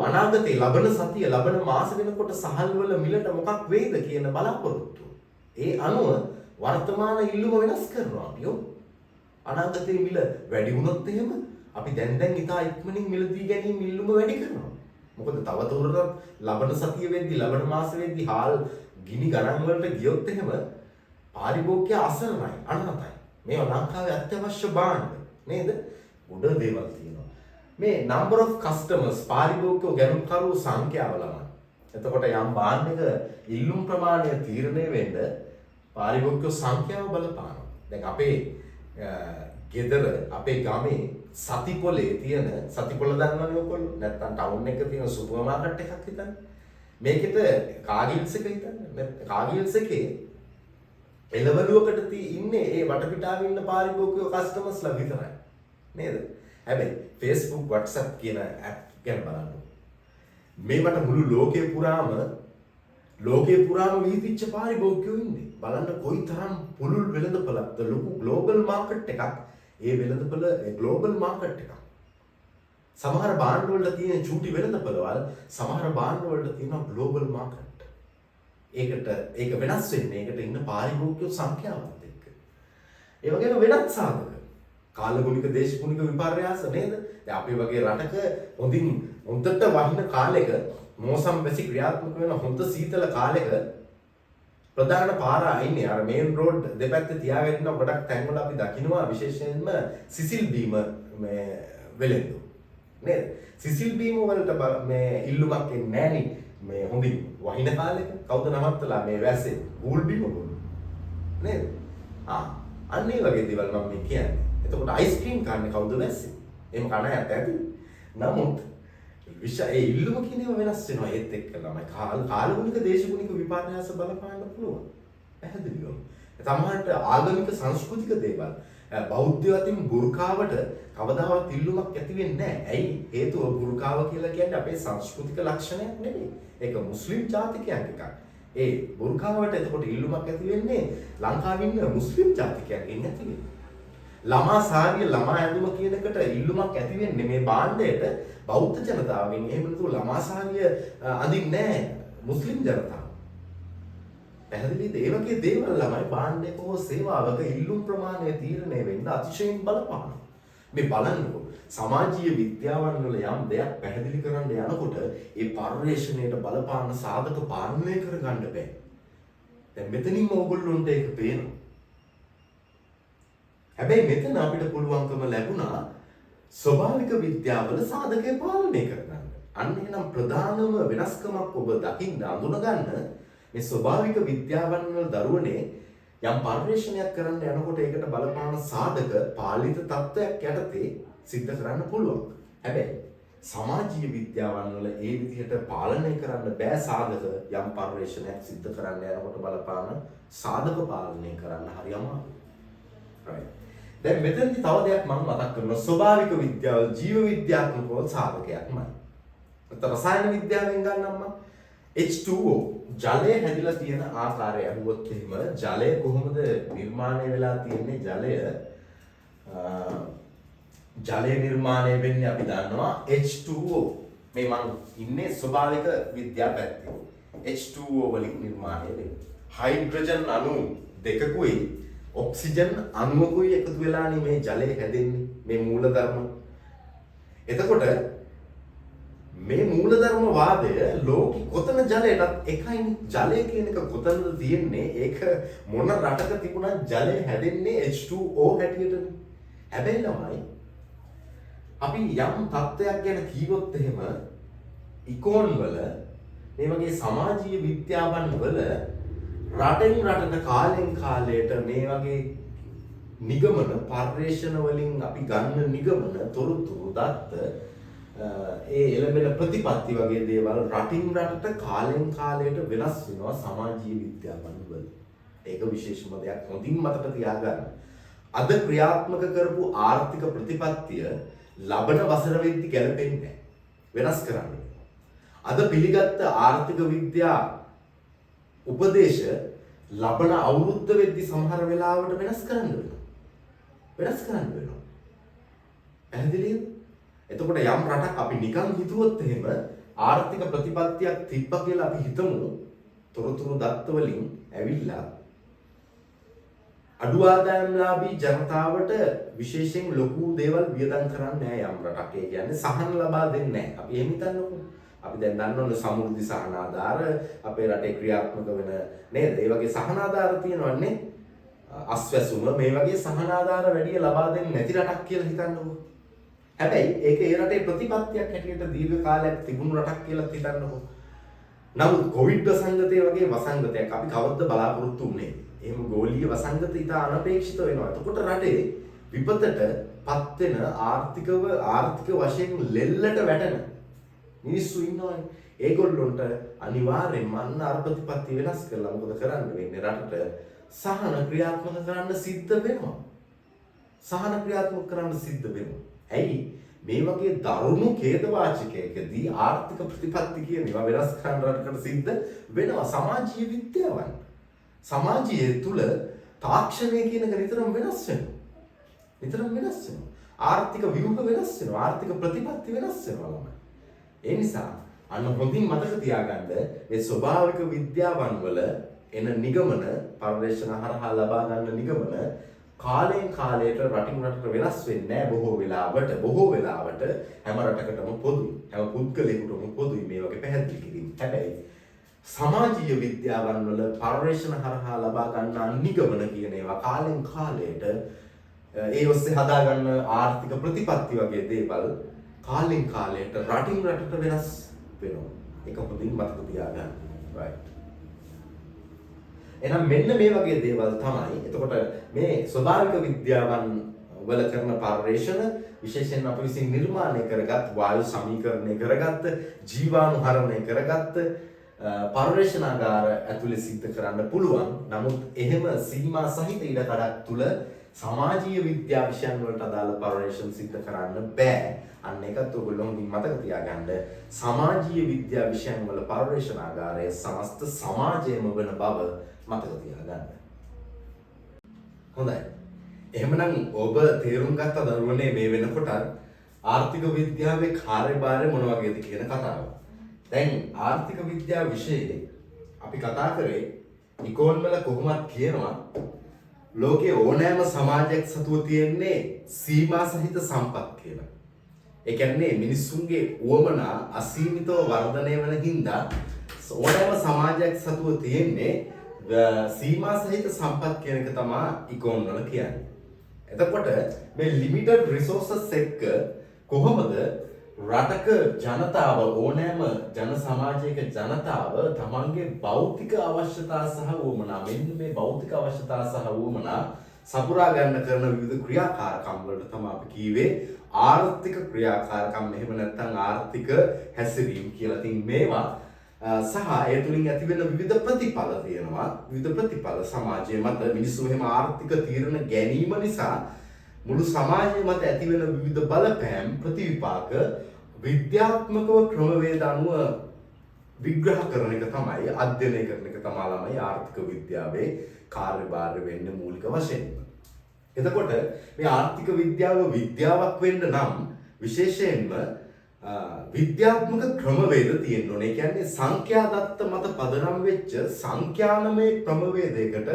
අනාගතේ ලබන සතිය ලබන මාස වෙනකොට සහල් වල මිලට මොකක් වෙයිද කියන බලාපොරොත්තු. ඒ අනුව වර්තමාන ඉල්ලුම වෙනස් කරනවා අපි. අනාගතේ මිල වැඩි වුණොත් එහෙම අපි දැන් ඉතා ඉක්මනින් මිල දී ගැනීම ඉල්ලුම වැඩි කරනවා. මොකද තව දුරටත් ලබන සතිය වෙද්දී ලබන මාස වෙද්දී හාල් ගිනි ගණන් වලට ගියොත් එහෙම පාරිභෝගිකයා අසරණයි අනනතයි. මේවා ලංකාවේ අත්‍යවශ්‍ය භාණ්ඩ නේද? උඩ දේවල් තියෙනවා. මේ number of customers පාරිභෝගිකව ගැනුම්කරු සංඛ්‍යාව ළමයි. එතකොට යම් භාණ්ඩයක ඉල්ලුම් ප්‍රමාණය තීරණය වෙන්න පාරිභෝගික සංඛ්‍යාව බලපානවා. දැන් අපේ ගෙදර අපේ ගමේ සතිපොලේ තියෙන සතිපොල දන්නවනේ ඔයගොල්ලෝ. නැත්තම් ටවුන් එකේ තියෙන සුපර් මාකට් එකක් හිතන්න. මේකෙට කාගිල්ස් එක හිතන්න. කාගිල්ස් එකේ එළවලුවකට ඉන්නේ ඒ වටපිටාවේ ඉන්න පාරිභෝගික කස්ටමර්ස්ලා විතරයි. නේද? හැබැයි Facebook WhatsApp කියන ඇප් ගැන බලන්න. මේකට මුළු ලෝකේ පුරාම වීතිච්ච පාරිභෝගිකයෝ ඉන්නේ. බලන්න කොයිතරම් පුළුල් වෙළඳපළක්ද. ලොකු ග්ලෝබල් මාකට් එකක්. ඒ වෙළඳපළ ග්ලෝබල් මාකට් එකක්. සමහර භාණ්ඩ වල තියෙන චූටි වෙළඳපළවල් සමහර භාණ්ඩ වල තියෙන ග්ලෝබල් මාකට්. ඒක වෙනස් වෙන්නේ ඒකට ඉන්න පාරිභෝගික සංඛ්‍යාවත් එක්ක. ඒ වගේම වෙනත් සාධක. කාලගුණික දේශගුණික විපර්යාස නේද? දැන් අපි වගේ රටක හොඳට වහින කාලෙක මෝසම් වැසි ක්‍රියාත්මක වෙන හොඳ සීතල කාලෙක ප්‍රධාන පාර අයිනේ අර මේන් රෝඩ් දෙපැත්තේ තියාගෙන ඉන්න ගොඩක් තැන්වල අපි දකින්නවා විශේෂයෙන්ම සිසිල් බීම මේ වෙලෙන්දු නේද? සිසිල් බීම වලට මේ ඉල්ලුමක් එන්නේ නැහනේ මේ හොඳින් වහින කාලෙක කවුද නවත්තලා මේ වැස්සේ ඌල් බීම නේද? අන්න ඒ වගේ දේවල් මම මේ කියන්නේ. එතකොට අයිස්ක්‍රීම් කන්නේ කවුද වැස්සේ? එහෙම කන යට ඇති. නමුත් ඒ ඉල්ලුම කියන ඒවා වෙනස් වෙනවා ඒත් එක්ක තමයි කාලගුණික දේශගුණික විපර්යාස බලපාන්න පුළුවන්. පැහැදිලිවම. සමහරට ආගමික සංස්කෘතික දේවල් බෞද්ධ අතින් බුර්කාවට කවදාවත් ඉල්ලුමක් ඇති වෙන්නේ නැහැ. ඇයි? හේතුව බුර්කාව කියලා කියන්නේ අපේ සංස්කෘතික ලක්ෂණයක් නෙමෙයි. ඒක මුස්ලිම් ජාතිකයන් එකක්. ඒ බුර්කාවට එතකොට ඉල්ලුමක් ඇති වෙන්නේ ලංකාවේ ඉන්න මුස්ලිම් ජාතිකයන්ගෙන් ඇති වෙන්නේ. ළමා සාරිය ළමා ඇඳුම කියන එකට ඉල්ලුමක් ඇති වෙන්නේ මේ භාණ්ඩයට බෞද්ධ ජනතාවගෙන්. එහෙම නැතුව ළමා සාරිය අඳින්නේ නැහැ මුස්ලිම් ජනතාව. පැහැදිලිද? ඒ වගේ දේවල් ළමයි භාණ්ඩයක හෝ සේවාවක ඉල්ලුම් ප්‍රමාණය තීරණය වෙන්න අතිශයින් බලපානවා. මේ බලන්නකො සමාජීය විද්‍යාවන් වල යම් දෙයක් පැහැදිලි කරන්න යනකොට ඒ පරිශ්‍රණයට බලපාන සාධක පාලනය කරගන්න බෑ. දැන් මෙතනින්ම ඕගොල්ලොන්ට ඒක පේනවා. හැබැයි මෙතන අපිට පුළුවන්කම ලැබුණා ස්වභාවික විද්‍යාවල සාධකය පාලනය කරගන්න. අන්න එහෙනම් ප්‍රධානම වෙනස්කමක් ඔබ දකින්න අඳුනගන්න මේ ස්වභාවික විද්‍යාවන් වල දරුවනේ යම් පරිශ්‍රණයක් කරන්න යනකොට ඒකට බලපාන සාධක පාලිත තත්ත්වයක් යටතේ සිද්ධ කරන්න පුළුවන්. හැබැයි සමාජීය විද්‍යාවන් වල ඒ විදිහට පාලනය කරන්න බෑ සාධක යම් පරිශ්‍රණයක් සිද්ධ කරන්න යනකොට බලපාන සාධක පාලනය කරන්න හරි අමාරුයි. right. දැන් මෙතනදී තව දෙයක් මම මතක් කරනවා ස්වභාවික විද්‍යාව ජීව විද්‍යාත්මකව සාධකයක්මයි. ඒත් රසායන විද්‍යාවෙන් ගන්නම්ම H2O ජලය හැදිලා තියෙන ආකාරය අහුවොත් එහෙම ජලය කොහොමද නිර්මාණය වෙලා තියෙන්නේ ජලය නිර්මාණය වෙන්නේ අපි දන්නවා H2O මේ මම ඉන්නේ ස්වභාවික විද්‍යාව පැත්තේ H2O වලින් නිර්මාණය වෙන්නේ හයිඩ්‍රජන් අණු දෙකකුයි ඔක්සිජන් අණුවකුයි එකතු වෙලානේ මේ ජලය හැදෙන්නේ මේ මූලධර්ම. එතකොට මේ මූලධර්ම වාදය ලෝකෙ කොතන ජලයටත් එකයිනේ. ජලය කියන එක කොතනද තියෙන්නේ? ඒක මොන රටක තිබුණත් ජලය හැදෙන්නේ H2O හැටියටනේ. හැබැයි ළමයි අපි යම් තත්ත්වයක් ගැන කිව්වොත් එහෙම ඉකෝන් වල මේ වගේ සමාජීය විද්‍යාවන් වල රටෙන් රටට කාලෙන් කාලයට මේ වගේ නිගමන පර්යේෂණ වලින් අපි ගන්න නිගමන තොරතුරු දත්ත ඒ එළඹෙන ප්‍රතිපත්ති වගේ දේවල් රටින් රටට කාලෙන් කාලයට වෙනස් වෙනවා සමාජීය විද්‍යාවන් වල. ඒක විශේෂම දෙයක් හොඳින් මතක තියාගන්න. අද ක්‍රියාත්මක කරපු ආර්ථික ප්‍රතිපත්තිය ලබන වසර වෙද්දි ගැලපෙන්නේ නැහැ. වෙනස් කරන්න. අද පිළිගත්ත ආර්ථික විද්‍යා උපදේශ ලබන අවුරුද්ද වෙද්දි සමහර වෙලාවට වෙනස් කරන්න වෙනවා. පැහැදිලිද? එතකොට යම් රටක් අපි නිකන් හිතුවොත් එහෙම ආර්ථික ප්‍රතිපත්තියක් තිබ්බ කියලා අපි හිතමු තොරතුරු දත්ත වලින් ඇවිල්ලා අඩු ආදායම්ලාභී ජනතාවට විශේෂයෙන් ලොකු දේවල් වියදම් කරන්නේ නැහැ යම් රටක්. ඒ කියන්නේ සහන ලබා දෙන්නේ නැහැ. අපි එහෙම හිතන්නකෝ. අපි දැන් දන්නවනේ සමෘද්ධි සහන ආධාර අපේ රටේ ක්‍රියාත්මක වෙන නේද? ඒ වගේ සහන ආධාර තියෙනවන්නේ. අස්වැසුම මේ වගේ සහන ආධාර වැඩි ලබා දෙන්නේ නැති රටක් කියලා හිතන්නකෝ. හැබැයි ඒක ඒ රටේ ප්‍රතිපත්තියක් හැටියට දීර්ඝ කාලයක් තිබුණු රටක් කියලා හිතන්නකෝ. නමුත් කොවිඩ් වසංගතය වගේ වසංගතයක් අපි කවද්ද බලාපොරොත්තු වෙන්නේ? එහෙම ගෝලීය වසංගත ඉතා අනපේක්ෂිත වෙනවා. එතකොට රටේ විපතට පත් වෙන ආර්ථික වශයෙන් ලෙල්ලට වැටෙන මිනිස්සු ඉන්නවනේ. ඒගොල්ලොන්ට අනිවාර්යෙන්ම අන්න අර ප්‍රතිපත්ති වෙනස් කරලා මොකද කරන්න වෙන්නේ? රටට සහන ක්‍රියාත්මක කරන්න සිද්ධ වෙනවා. ඇයි මේ වගේ දරුණු ඛේදවාචකයකදී ආර්ථික ප්‍රතිපත්ති කියන ඒවා වෙනස් කරන්න රටකට සිද්ධ වෙනවා. සමාජීය විද්‍යාවන් සමාජයේ තුල තාක්ෂණය කියන එක නිතරම වෙනස් වෙනවා. ආර්ථික ව්‍යුහ වෙනස් වෙනවා. ආර්ථික ප්‍රතිපත්ති වෙනස් වෙනවා ළමයි. ඒ නිසා අන්න හොඳින් මතක තියාගන්න මේ ස්වභාවික විද්‍යාවන් වල එන නිගමන පරිශ්‍රණ හරහා ලබා ගන්න නිගමන කාලයෙන් කාලයට රටින් රටට වෙනස් වෙන්නේ නැහැ බොහෝ වෙලාවට හැම රටකටම පොදුයි. හැම පුද්ගලයෙකුටම පොදුයි මේ වගේ පැහැදිලි කිරීම. හැබැයි සමාජීය විද්‍යාවන් වල පරිශ්‍රණ හරහා ලබා ගන්න නිගමන කියන ඒවා කාලෙන් කාලයට ඒ ඔස්සේ හදා ගන්න ආර්ථික ප්‍රතිපත්ති වගේ දේවල් කාලෙන් කාලයට රටින් රටට වෙනස් වෙනවා. ඒක හොඳින් මතක තියාගන්න. right. එහෙනම් මෙන්න මේ වගේ දේවල් තමයි. එතකොට මේ ස්වභාවික විද්‍යාවන් වල කරන පරිශ්‍රණ විශේෂයෙන් අපි විසින් නිර්මාණය කරගත් වායු සමීකරණය කරගත්ත ජීවාණුහරණය කරගත්ත පරිශ්‍රණාගාර ඇතුලේ සිද්ධ කරන්න පුළුවන්. නමුත් එහෙම සීමා සහිත ඉඩකඩක් තුල සමාජීය විද්‍යා විෂයන් වලට අදාළ පරිශ්‍රණ සිද්ධ කරන්න බෑ. අන්න ඒකත් ඔයගොල්ලෝ හොඳින් මතක තියාගන්න. සමාජීය විද්‍යා විෂයන් වල පරිශ්‍රණාගාරය සමස්ත සමාජයම වෙන බව මතක තියාගන්න. හොඳයි. එහෙමනම් ඔබ තේරුම් ගත්ත දරුවනේ මේ වෙනකොට ආර්ථික විද්‍යාවේ කාර්යභාරය මොන වගේද කියන කතාව. දැන් ආර්ථික විද්‍යාව විෂයේ අපි කතා කරේ ඉකෝන් වල කොහොමද කියනවා ලෝකයේ ඕනෑම සමාජයක් සතුව තියෙන්නේ සීමා සහිත සම්පත් කියලා. ඒ කියන්නේ මිනිස්සුන්ගේ උවමනා අසීමිතව වර්ධනය වෙන හින්දා ඕනෑම සමාජයක් සතුව තියෙන්නේ සීමා සහිත සම්පත් කියන එක තමයි ඉකෝන් වල කියන්නේ. එතකොට මේ ලිමිටඩ් රිසෝසස් එක්ක කොහොමද රටක ජනතාව ඕනෑම ජන සමාජයක ජනතාව තමන්ගේ භෞතික අවශ්‍යතා සහ උවමනා මෙන්න මේ භෞතික අවශ්‍යතා සහ උවමනා සපුරා ගන්න කරන විවිධ ක්‍රියාකාරකම් වලට තමයි අපි කියවේ ආර්ථික ක්‍රියාකාරකම්. එහෙම නැත්නම් ආර්ථික හැසිරීම කියලා. ඉතින් මේවා සහ ඒ තුලින් ඇති වෙන විවිධ ප්‍රතිඵල තියෙනවා. විවිධ ප්‍රතිඵල සමාජයේ මත මිනිස්සු එහෙම ආර්ථික තීරණ ගැනීම නිසා මුළු සමාජය මත ඇති වෙන විවිධ බලපෑම් ප්‍රතිවිපාක විද්‍යාත්මකව ක්‍රමවේද අනුව විග්‍රහ කරන එක තමයි අධ්‍යයනය කරන එක තමයි ළමයි ආර්ථික විද්‍යාවේ කාර්යභාරය වෙන්නේ මූලික වශයෙන්. එතකොට මේ ආර්ථික විද්‍යාව විද්‍යාවක් වෙන්න නම් විශේෂයෙන්ම විද්‍යාත්මක ක්‍රමවේද තියෙන්න ඕනේ. ඒ කියන්නේ සංඛ්‍යා දත්ත මත පදනම් වෙච්ච සංඛ්‍යානමය ක්‍රමවේදයකට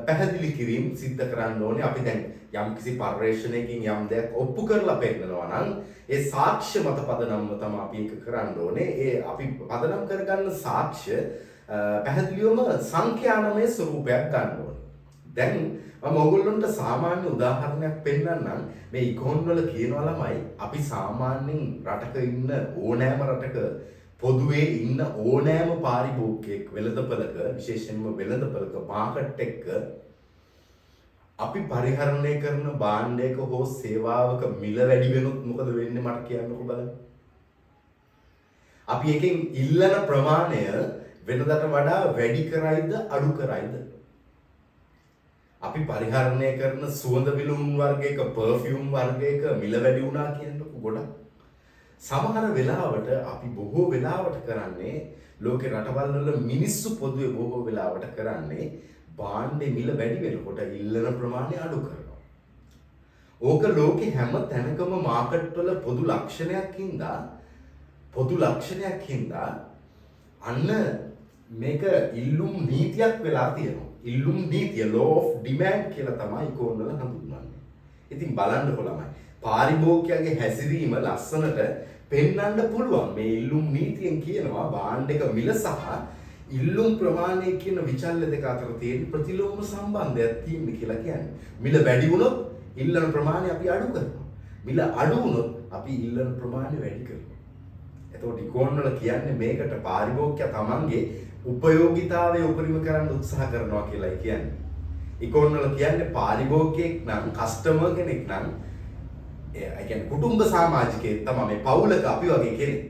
පැහැදිලි කිරීම සිද්ධ කරන්න ඕනේ. අපි දැන් යම්කිසි පරිශ්‍රණයකින් යම් දෙයක් ඔප්පු කරලා පෙන්නනවා නම් ඒ සාක්ෂ්‍ය මත පදනම්ව තමයි අපි ඒක කරන්න ඕනේ. ඒ අපි පදනම් කරගන්න සාක්ෂ්‍ය පැහැදිලිවම සංඛ්‍යානමය ස්වරූපයක් ගන්න ඕනේ. දැන් මම ඔයගොල්ලන්ට සාමාන්‍ය උදාහරණයක් පෙන්නන්නම්. මේ ඉකෝන් වල කියනවා ළමයි අපි සාමාන්‍යයෙන් රටක ඉන්න ඕනෑම රටක පොදුවේ ඉන්න ඕනෑම පාරිභෝගිකයෙක් වෙළඳපළක විශේෂයෙන්ම වෙළඳපළක මාකට් එක අපි පරිහරණය කරන භාණ්ඩයක හෝ සේවාවක මිල වැඩි වෙනොත් මොකද වෙන්නේ මට කියන්නකෝ බලන්න. අපි එකෙන් ඉල්ලන ප්‍රමාණය වෙනදට වඩා වැඩි කරයිද අඩු කරයිද? අපි පරිහරණය කරන සුවඳ විලවුන් වර්ගයක පර්ෆියුම් වර්ගයක මිල වැඩි වුණා කියන්නකෝ ගොඩක්. සමහර වෙලාවට අපි බොහෝ වෙලාවට කරන්නේ ලෝකේ රටවල් වල මිනිස්සු පොදුවේ බොහෝ වෙලාවට කරන්නේ භාණ්ඩේ මිල වැඩි වෙනකොට ඉල්ලන ප්‍රමාණය අඩු කරනවා. ඕක ලෝකේ හැම තැනකම මාකට් වල පොදු ලක්ෂණයක් හින්දා අන්න මේක ඉල්ලුම් නීතියක් වෙලා තියෙනවා. ඉල්ලුම් නීතිය law of demand කියලා තමයි ඉකෝන් වල හඳුන්වන්නේ. ඉතින් බලන්නකො ළමයි පාරිභෝගිකයාගේ හැසිරීම ලස්සනට පෙන්වන්න පුළුවන්. මේ ඉල්ලුම් නීතියෙන් කියනවා භාණ්ඩ එක මිල සහ ඉල්ලුම් ප්‍රමාණය කියන විචල්්‍ය දෙක අතර තියෙන ප්‍රතිලෝම සම්බන්ධයක් තියෙන කියලා කියන්නේ. මිල වැඩි වුණොත් ඉල්ලන ප්‍රමාණය අපි අඩු කරනවා. මිල අඩු වුණොත් අපි ඉල්ලන ප්‍රමාණය වැඩි කරනවා. එතකොට ඉකෝන් වල කියන්නේ මේකට පාරිභෝගිකයා තමන්ගේ උපයෝගීතාවය උපරිම කරන්න උත්සාහ කරනවා කියලායි කියන්නේ. ඉකෝන් වල කියන්නේ පාරිභෝගිකයෙක් නම් කස්ටමර් කෙනෙක් නම් ඒ කියන්නේ කුටුම්බ සමාජිකයෙක් තමයි මේ පවුලක අපි වගේ කෙනෙක්.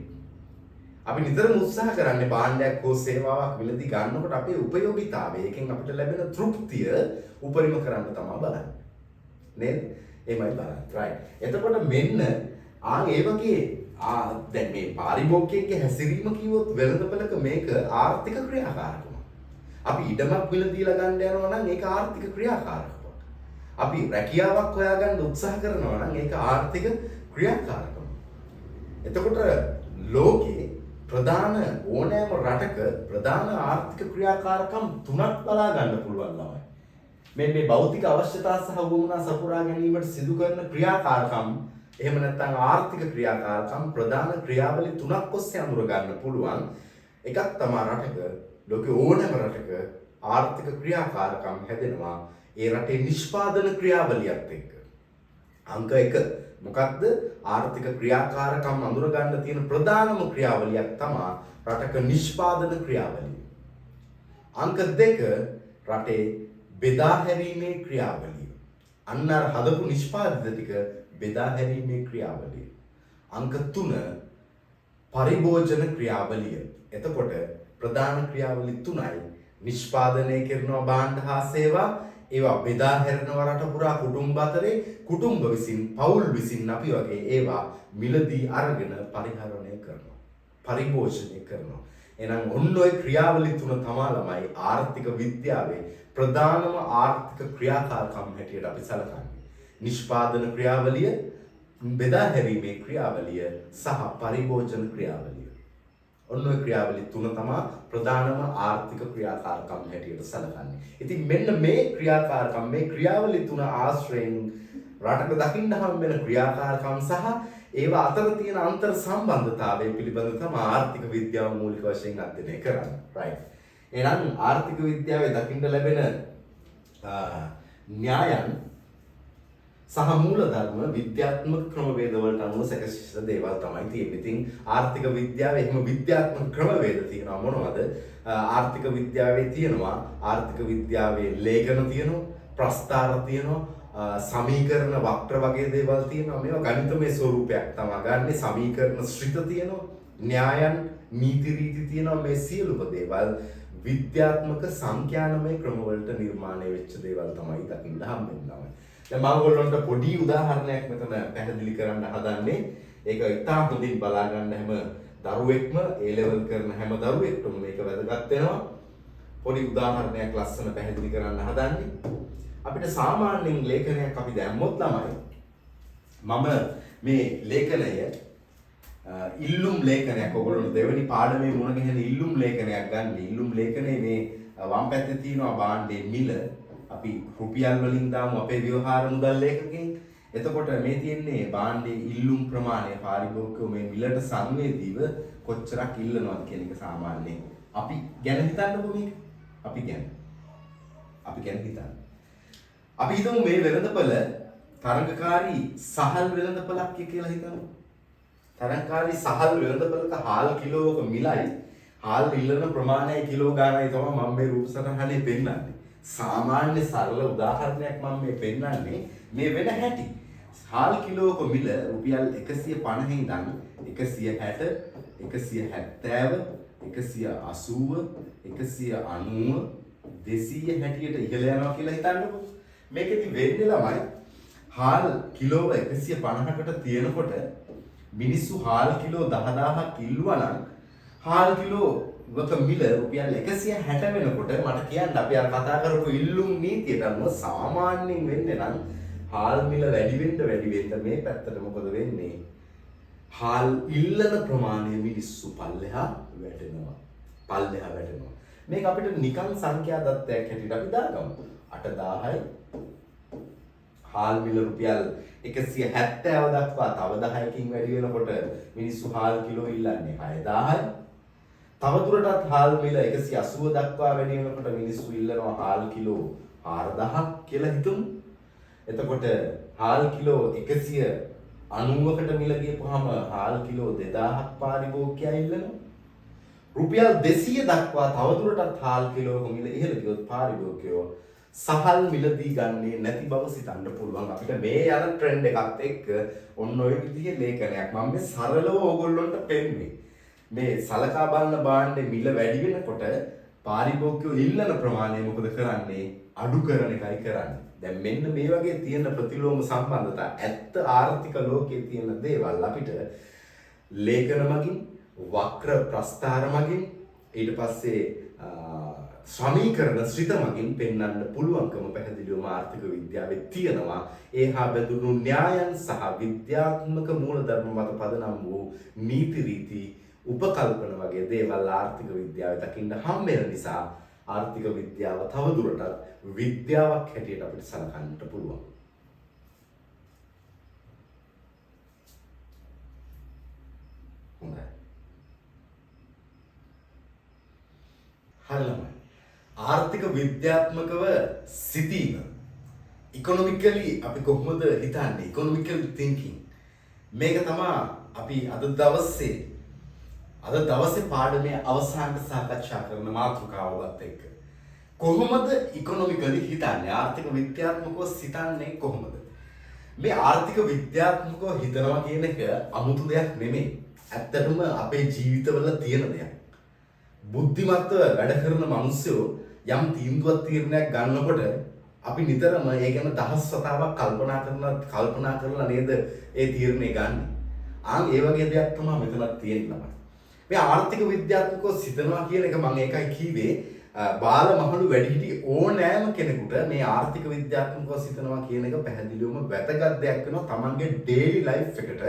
අපි නිතරම උත්සාහ කරන්නේ භාණ්ඩයක් හෝ සේවාවක් මිලදී ගන්නකොට අපේ උපයෝගීතාවය එකෙන් අපිට ලැබෙන තෘප්තිය උපරිම කරන්න තමයි බලන්නේ. නේද? එහෙමයි බලන්න. right. එතකොට මෙන්න ඒ වගේ දැන් මේ පාරිභෝගිකයෙක්ගේ හැසිරීම කිව්වොත් වෙළඳපළක මේක ආර්ථික ක්‍රියාකාරකමක්. අපි ඉඩමක් මිලදීලා ගන්න යනවා නම් ඒක ආර්ථික ක්‍රියාකාරකමක්. අපි රැකියාවක් හොයාගන්න උත්සාහ කරනවා නම් ඒක ආර්ථික ක්‍රියාකාරකම. එතකොට ලෝකේ ප්‍රධාන ඕනෑම රටක ප්‍රධාන ආර්ථික ක්‍රියාකාරකම් තුනක් බලා ගන්න පුළුවන් ළමයි. මේ භෞතික අවශ්‍යතා සහ වුවමනා සපුරා ගැනීමට සිදු කරන ක්‍රියාකාරකම් එහෙම නැත්නම් ආර්ථික ක්‍රියාකාරකම් ප්‍රධාන ක්‍රියාවලි තුනක් ඔස්සේ අඳුර ගන්න පුළුවන්. එකක් තමයි රටක ලෝකේ ඕනෑම රටක ආර්ථික ක්‍රියාකාරකම් හැදෙනවා ඒ රටේ නිෂ්පාදන ක්‍රියාවලියත් එක්ක. අංක 1 මොකක්ද? ආර්ථික ක්‍රියාකාරකම් අඳුර ගන්න තියෙන ප්‍රධානම ක්‍රියාවලියක් තමයි රටක නිෂ්පාදන ක්‍රියාවලිය. අංක 2 රටේ බෙදා හැරීමේ ක්‍රියාවලිය. අන්න අර හදපු නිෂ්පාදිත ටික බෙදා හැරීමේ ක්‍රියාවලිය. අංක 3 පරිභෝජන ක්‍රියාවලිය. එතකොට ප්‍රධාන ක්‍රියාවලි තුනයි. නිෂ්පාදනය කරනවා භාණ්ඩ හා සේවා, ඒවා බෙදා හැරෙනවා රට පුරා කුටුම්බ අතරේ, කුටුම්බ විසින් පවුල් විසින් අපි වගේ ඒවා මිලදී අරගෙන පරිහරණය කරනවා, පරිභෝජනය කරනවා. එහෙනම් ඔන්න ඔය ක්‍රියාවලි තුන තමයි ළමයි ආර්ථික විද්‍යාවේ ප්‍රධානම ආර්ථික ක්‍රියාකාරකම් හැටියට අපි සැලකන්නේ. නිෂ්පාදන ක්‍රියාවලිය, බෙදා හැරීමේ ක්‍රියාවලිය සහ පරිභෝජන ක්‍රියාවලිය. ඔන්න ඔය ක්‍රියාවලි තුන තමයි ප්‍රධානම ආර්ථික ක්‍රියාකාරකම් හැටියට සැලකන්නේ. ඉතින් මෙන්න මේ ක්‍රියාකාරකම්, මේ ක්‍රියාවලි තුන ආශ්‍රයෙන් රටක දකින්න හම් වෙන ක්‍රියාකාරකම් සහ ඒවා අතර තියෙන අන්තර් සම්බන්ධතාවය පිළිබඳව තමයි ආර්ථික විද්‍යාව මූලික වශයෙන් අධ්‍යයනය කරන්නේ. right. එහෙනම් ආර්ථික විද්‍යාවේ දකින්න ලැබෙන න්‍යායන් සහ මූලධර්ම විද්‍යාත්මක ක්‍රමවේද වලට අනුව සැකසිත දේවල් තමයි තියෙන්නේ. ඉතින් ආර්ථික විද්‍යාවේ එහෙම විද්‍යාත්මක ක්‍රමවේද තියෙනවා මොනවද? ආර්ථික විද්‍යාවේ තියෙනවා ආර්ථික විද්‍යාවේ ලේඛන තියෙනවා, ප්‍රස්තාර තියෙනවා, සමීකරණ වක්‍ර වගේ දේවල් තියෙනවා. මේවා ගණිතමය ස්වරූපයක් තමයි ගන්නෙ. සමීකරණ ශ්‍රිත තියෙනවා, න්‍යායන්, නීති රීති තියෙනවා. මේ සියලුම දේවල් විද්‍යාත්මක සංඛ්‍යානමය ක්‍රම වලට නිර්මාණය වෙච්ච දේවල් තමයි දකින්න හම්බෙන්නේ. දැන් මම ඔයගොල්ලන්ට පොඩි උදාහරණයක් මෙතන පැහැදිලි කරන්න හදන්නේ. ඒක ඉතා හොඳින් බලා ගන්න හැම දරුවෙක්ම A level කරන හැම දරුවෙක්ටම මේක වැදගත් වෙනවා. පොඩි උදාහරණයක් ලස්සන පැහැදිලි කරන්න හදන්නේ. අපිට සාමාන්‍යයෙන් ලේඛනයක් අපි දැම්මොත් ළමයි මම මේ ලේඛනය ඉල්ලුම් ලේඛනයක් ඔයගොල්ලෝ දෙවෙනි පාඩමේ මුණ ගැහෙන ඉල්ලුම් ලේඛනයක් ගන්න. ඉල්ලුම් ලේඛනයේ මේ වම් පැත්තේ තියෙනවා භාණ්ඩේ මිල. අපි රුපියල් වලින් දාමු අපේ ව්‍යවහාර මුදල් ලේඛකයෙන්. එතකොට මේ තියෙන්නේ භාණ්ඩේ ඉල්ලුම් ප්‍රමාණය, පාරිභෝගිකයෝ මේ මිලට සංවේදීව කොච්චරක් ඉල්ලනවද කියන එක සාමාන්‍යයෙන් අපි ගැන හිතන්නකො මේක. අපි ගැන හිතන්න. අපි හිතමු මේ වෙළඳපළ තරඟකාරී සහල් වෙළඳපළක් කියලා හිතමු. තරඟකාරී සහල් වෙළඳපළක හාල් කිලෝක මිලයි හාල් ඉල්ලන ප්‍රමාණය කිලෝ ගානයි තමයි මම මේ රූප සටහනේ පෙන්නන්නේ. සාමාන්‍ය සරල උදාහරණයක් මම මේ පෙන්නන්නේ මේ වෙන හැටි. හාල් කිලෝක මිල රුපියල් 150 ඉඳන් 160, 170, 180, 190, 200 හැටියට ඉහළ යනවා කියලා හිතන්නකෝ. මේකෙදි වෙන්නේ ළමයි හාල් කිලෝව 150කට තියෙනකොට මිනිස්සු හාල් කිලෝ 10000ක් ඉල්ලුවා නම් හාල් කිලෝ වක මිල රුපියල් 160 වෙනකොට මට කියන්න අපි අර කතා කරපු ඉල්ලුම් නීතියට අනුව සාමාන්‍යයෙන් වෙන්නේ නම් හාල් මිල වැඩි වෙන්න මේ පැත්තට මොකද වෙන්නේ? හාල් ඉල්ලන ප්‍රමාණය මිනිස්සු පල්ලෙහා වැටෙනවා. මේක අපිට නිකන් සංඛ්‍යා දත්තයක් හැටියට අපි දාගමු. 8000යි හාල් මිල රුපියල් 170 දක්වා තව 10කින් වැඩි වෙනකොට මිනිස්සු හාල් කිලෝ ඉල්ලන්නේ 6000යි. තවදුරටත් හාල් මිල 180 දක්වා වැඩි වෙනකොට මිනිස්සු ඉල්ලනවා හාල් කිලෝ 4000ක් කියලා හිතමු. එතකොට හාල් කිලෝ 190කට මිල ගියපුවාම හාල් කිලෝ 2000ක් පාරිභෝගිකයා ඉල්ලනවා. රුපියල් 200 දක්වා තවදුරටත් හාල් කිලෝක මිල ඉහළ ගියොත් පාරිභෝගිකයෝ සහල් මිලදී ගන්නේ නැති බව සිතන්න පුළුවන්. අපිට මේ යන ට්‍රෙන්ඩ් එකත් එක්ක ඔන්න ඔය විදිහේ ලේඛනයක් මම මේ සරලව ඕගොල්ලන්ට පෙන්නන්නේ. මේ සලකා බලන භාණ්ඩේ මිල වැඩි වෙනකොට පාරිභෝගිකයෝ ඉල්ලන ප්‍රමාණය මොකද කරන්නේ? අඩු කරන එකයි කරන්නේ. දැන් මෙන්න මේ වගේ තියෙන ප්‍රතිලෝම සම්බන්ධතා ඇත්ත ආර්ථික ලෝකයේ තියෙන දේවල් අපිට ලේඛන මගින්, වක්‍ර ප්‍රස්ථාර මගින්, ඊට පස්සේ ශ්‍රමීකරණ ශ්‍රිත මගින් පෙන්වන්න පුළුවන්කම පැහැදිලිවම ආර්ථික විද්‍යාවේ තියෙනවා. ඒ හා බැඳුණු න්‍යායන් සහ විද්‍යාත්මක මූලධර්ම මත පදනම් වූ නීති රීති උපකල්පන වගේ දේවල් ආර්ථික විද්‍යාවේ දකින්න හම්බ වෙන නිසා ආර්ථික විද්‍යාව තවදුරටත් විද්‍යාවක් හැටියට අපිට සලකන්නට පුළුවන්. හොඳයි. හරියම ආර්ථික විද්‍යාත්මකව සිටීම ඉකොනොමිකලි අපි කොහොමද හිතන්නේ ඉකොනොමිකල් තින්කින් මේක තමයි අපි අද දවසේ පාඩමේ අවසානට සාකච්ඡා කරන මාතෘකාවවත් එක්ක කොහොමද ඉකොනොමිකලි හිතන්නේ ආර්ථික විද්‍යාත්මකව සිතන්නේ කොහොමද මේ ආර්ථික විද්‍යාත්මකව හිතනවා කියන එක අමුතු දෙයක් නෙමෙයි ඇත්තටම අපේ ජීවිතවල තියෙන දෙයක් බුද්ධිමත්ව වැඩ කරන මිනිස්සු යම් තීන්දුවක් තීරණයක් ගන්නකොට අපි නිතරම ඒ ගැන දහස් වතාවක් කල්පනා කරලා නේද ඒ තීරණය ගන්න. ඒ වගේ දෙයක් තමයි මෙතනක් තියෙන්නේ. මේ ආර්ථික විද්‍යාත්මකව සිතනවා කියන එක මම ඒකයි කිව්වේ බාල මහලු වැඩිහිටි ඕනෑම කෙනෙකුට මේ ආර්ථික විද්‍යාත්මකව සිතනවා කියන එක පැහැදිලිවම වැදගත් දෙයක් වෙනවා තමන්ගේ ඩේලි ලයිෆ් එකට.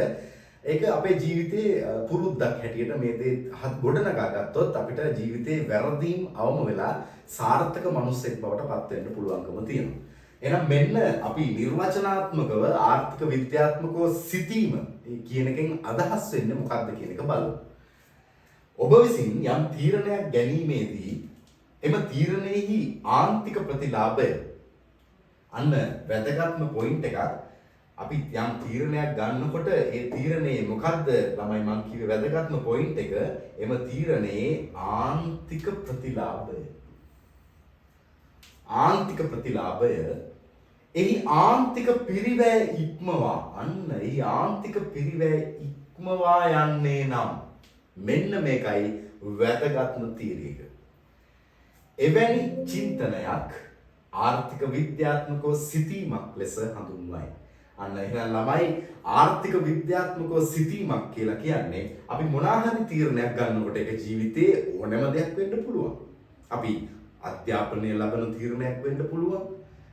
ඒක අපේ ජීවිතේ පුරුද්දක් හැටියට මේ දේ ගොඩනගා ගත්තොත් අපිට ජීවිතේ වැරදීම් අවම වෙලා සාර්ථක මිනිස්සෙක් බවට පත් වෙන්න පුළුවන්කම තියෙනවා. එහෙනම් මෙන්න අපි නිර්වචනාත්මකව ආර්ථික විද්‍යාත්මකව සිටීම කියන එකෙන් අදහස් වෙන්නේ මොකක්ද කියන එක බලමු. ඔබ විසින් යම් තීරණයක් ගැනීමේදී එම තීරණයෙහි ආන්තික ප්‍රතිලාභය අන්න වැදගත්ම පොයින්ට් එකක්. අපි යම් තීරණයක් ගන්නකොට ඒ තීරණේ මොකද්ද ළමයි මම කිව්වේ වැදගත්ම පොයින්ට් එක එම තීරණේ ආන්තික ප්‍රතිලාභය. ආන්තික ප්‍රතිලාභය එහි ආන්තික පිරිවැය ඉක්මවා එහි ආන්තික පිරිවැය ඉක්මවා යන්නේ නම් මෙන්න මේකයි වැදගත්ම තීරණය. එවැනි චින්තනයක් ආර්ථික විද්‍යාත්මකව සිටීමක් ලෙස හඳුන්වයි. අන්න එහෙනම් ළමයි ආර්ථික විද්‍යාත්මකව සිටීමක් කියලා කියන්නේ අපි මොනවා හරි තීරණයක් ගන්නකොට ඒක ජීවිතේ ඕනෑම දෙයක් වෙන්න පුළුවන්. අපි අධ්‍යාපනය ලබන තීරණයක් වෙන්න පුළුවන්.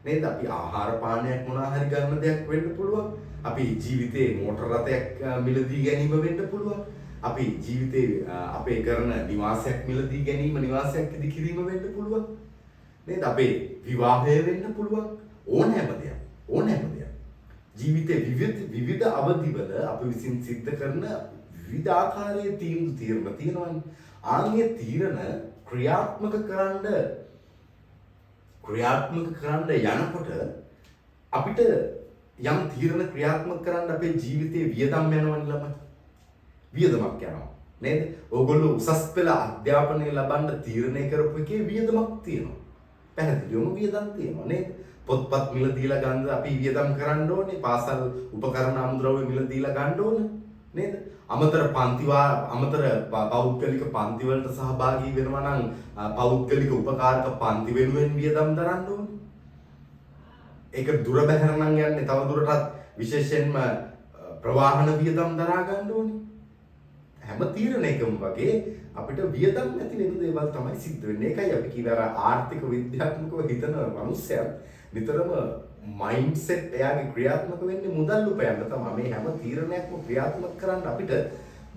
නේද? අපි ආහාර පානයක් මොනවා හරි ගන්න දෙයක් වෙන්න පුළුවන්. අපි ජීවිතේ මෝටර රථයක් මිලදී ගැනීම වෙන්න පුළුවන්. අපි ජීවිතේ අපේ කරන නිවාසයක් මිලදී ගැනීම නිවාසයක් ඉදි කිරීම වෙන්න පුළුවන්. නේද? අපේ විවාහය වෙන්න පුළුවන්. ඕනෑම දෙයක්. ජීවිතේ විවිධ අවධිවල අපි විසින් සිද්ධ කරන විවිධ ආකාරයේ තීරණ තියෙනවානේ. ආන්ගේ තීරණ ක්‍රියාත්මක කරන්න යනකොට අපිට යම් තීරණ ක්‍රියාත්මක කරන්න අපේ ජීවිතේ වියදම් යනවනේ ළමයි. වියදමක් යනවා. නේද? ඕගොල්ලෝ උසස් පෙළ අධ්‍යාපනය ලබන්න තීරණය කරපු එකේ වියදමක් තියෙනවා. පැහැදිලිවම වියදම් තියෙනවා නේද? පොත්පත් මිල දීලා ගන්න අපි වියදම් කරන්න ඕනේ. පාසල් උපකරණ අමුද්‍රව්‍ය මිල දීලා ගන්න ඕනේ. නේද? අමතර පෞද්ගලික පන්ති වලට සහභාගී වෙනවා නම් පෞද්ගලික උපකාරක පන්ති වෙනුවෙන් වියදම් දරන්න ඕනේ. ඒක දුර බැහැර නම් යන්නේ තව දුරටත් විශේෂයෙන්ම ප්‍රවාහන වියදම් දරා ගන්න ඕනේ. හැම තීරණයකම වගේ අපිට වියදම් නැති වෙන දේවල් තමයි සිද්ධ වෙන්නේ. ඒකයි අපි කියනවා ආර්ථික විද්‍යාත්මකව හිතන මිනිස්සයා නිතරම මයින්ඩ්සෙට් එයාගේ ක්‍රියාත්මක වෙන්නේ මුදල් උපයන්න තමයි. මේ හැම තීරණයක්ම ක්‍රියාත්මක කරන්න අපිට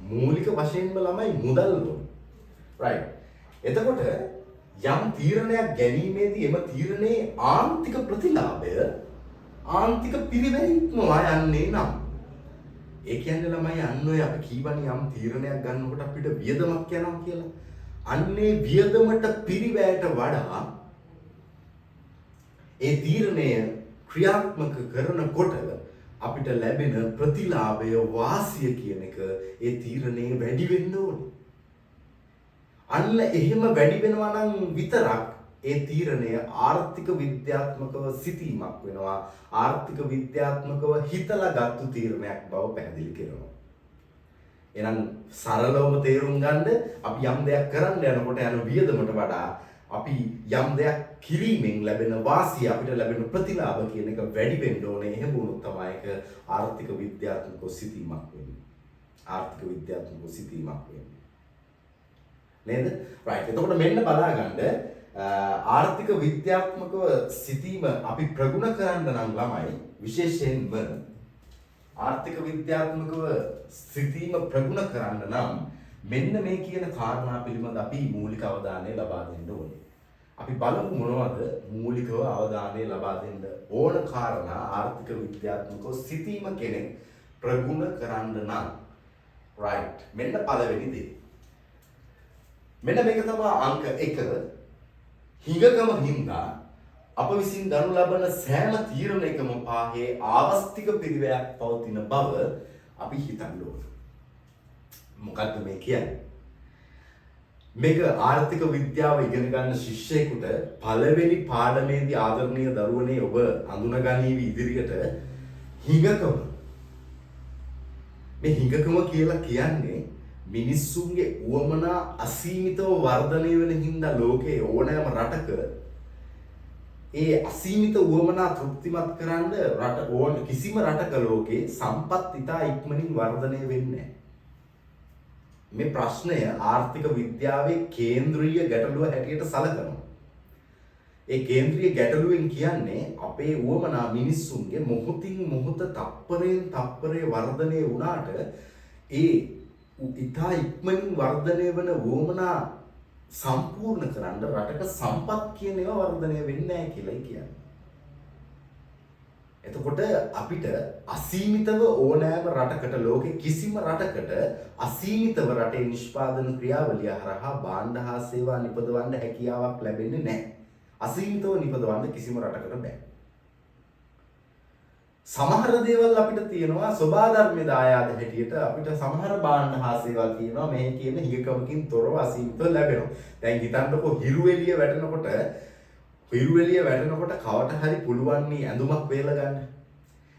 මූලික වශයෙන්ම ළමයි මුදල් ඕනේ. රයිට්. එතකොට යම් තීරණයක් ගැනීමේදී එම තීරණේ ආන්තික ප්‍රතිලාභය ආන්තික පිරිවැයීමවා යන්නේ නම් ඒ කියන්නේ ළමයි අන්න ඔය අපි කීවනේ යම් තීරණයක් ගන්නකොට අපිට වියදමක් යනවා කියලා. අන්නේ වියදමට පිරිවැයට වඩා ඒ තීරණය ක්‍රියාත්මක කරනකොට අපිට ලැබෙන ප්‍රතිලාභය වාසිය කියන එක ඒ තීරණේ වැඩි වෙන්න ඕනේ. අන්න එහෙම වැඩි වෙනවා නම් විතරක් ඒ තීරණය ආර්ථික විද්‍යාත්මකව සිටීමක් වෙනවා. ආර්ථික විද්‍යාත්මකව හිතලා ගත්තු තීරණයක් බව පැහැදිලි කරනවා. එහෙනම් සරලවම තේරුම් ගන්න අපි යම් දෙයක් කරන්න යනකොට යන වියදමට වඩා අපි යම් දෙයක් කිරීමෙන් ලැබෙන වාසිය අපිට ලැබෙන ප්‍රතිලාභ කියන එක වැඩි වෙන්න ඕනේ. එහෙම වුණොත් තමයි ඒක ආර්ථික විද්‍යාත්මකව සිටීමක් වෙන්නේ. ආර්ථික විද්‍යාත්මකව සිටීමක් වෙන්නේ. නේද? රයිට්. එතකොට මෙන්න බලා ගන්න ආර්ථික විද්‍යාත්මකව සිතීම අපි ප්‍රගුණ කරන්න නම් ළමයි විශේෂයෙන්ම ආර්ථික විද්‍යාත්මකව සිතීම ප්‍රගුණ කරන්න නම් මෙන්න මේ කියන කාරණා පිළිබඳ අපි මූලික අවධානය ලබා දෙන්න ඕනේ. අපි බලමු මොනවද මූලිකව අවධානය ලබා දෙන්න ඕන කාරණා ආර්ථික විද්‍යාත්මකව සිතීම කෙනෙක් ප්‍රගුණ කරන්න නම්. right. මෙන්න පළවෙනි දේ. මෙන්න මේක තමයි අංක 1. හිඟකම හින්දා අප විසින් ගනු ලබන සෑම තීරණයකම පාහේ ආවස්තික පිරිවැයක් පවතින බව අපි හිතන්න ඕන. මොකක්ද මේ කියන්නේ? මේක ආර්ථික විද්‍යාව ඉගෙන ගන්න ශිෂ්‍යයෙකුට පළවෙනි පාඩමේදී ආදරණීය දරුවනේ ඔබ අඳුනගනීවි ඉදිරියට හිඟකම. මේ හිඟකම කියලා කියන්නේ මිනිස්සුන්ගේ උවමනා අසීමිතව වර්ධනය වෙන හින්දා ලෝකයේ ඕනෑම රටක ඒ අසීමිත උවමනා තෘප්තිමත් කරන්න කිසිම රටක ලෝකේ සම්පත් ඉතා ඉක්මනින් වර්ධනය වෙන්නේ නැහැ. මේ ප්‍රශ්නය ආර්ථික විද්‍යාවේ කේන්ද්‍රීය ගැටලුව හැටියට සැලකනවා. ඒ කේන්ද්‍රීය ගැටලුවෙන් කියන්නේ අපේ උවමනා මිනිස්සුන්ගේ මොහොතින් මොහොත තප්පරයෙන් තප්පරේ වර්ධනය වුණාට ඒ ඉතා ඉක්මනින් වර්ධනය වෙන උවමනා සම්පූර්ණ කරන්න රටක සම්පත් කියන ඒවා වර්ධනය වෙන්නේ නැහැ කියලා කියන්නේ. එතකොට අපිට අසීමිතව ඕනෑම රටකට ලෝකේ කිසිම රටකට අසීමිතව රටේ නිෂ්පාදන ක්‍රියාවලිය හරහා භාණ්ඩ හා සේවා නිපදවන්න හැකියාවක් ලැබෙන්නේ නැහැ. අසීමිතව නිපදවන්න කිසිම රටකට බෑ. සමහර දේවල් අපිට තියෙනවා ස්වභාධර්මයේ දායාද හැටියට අපිට සමහර භාණ්ඩ හා සේවා තියෙනවා මේ කියන හිඟකමකින් තොරව අසීමිතව ලැබෙනවා. දැන් හිතන්නකෝ හිරු එළිය වැටෙනකොට කවට හරි පුළුවන් නේ ඇඳුමක් වේල ගන්න.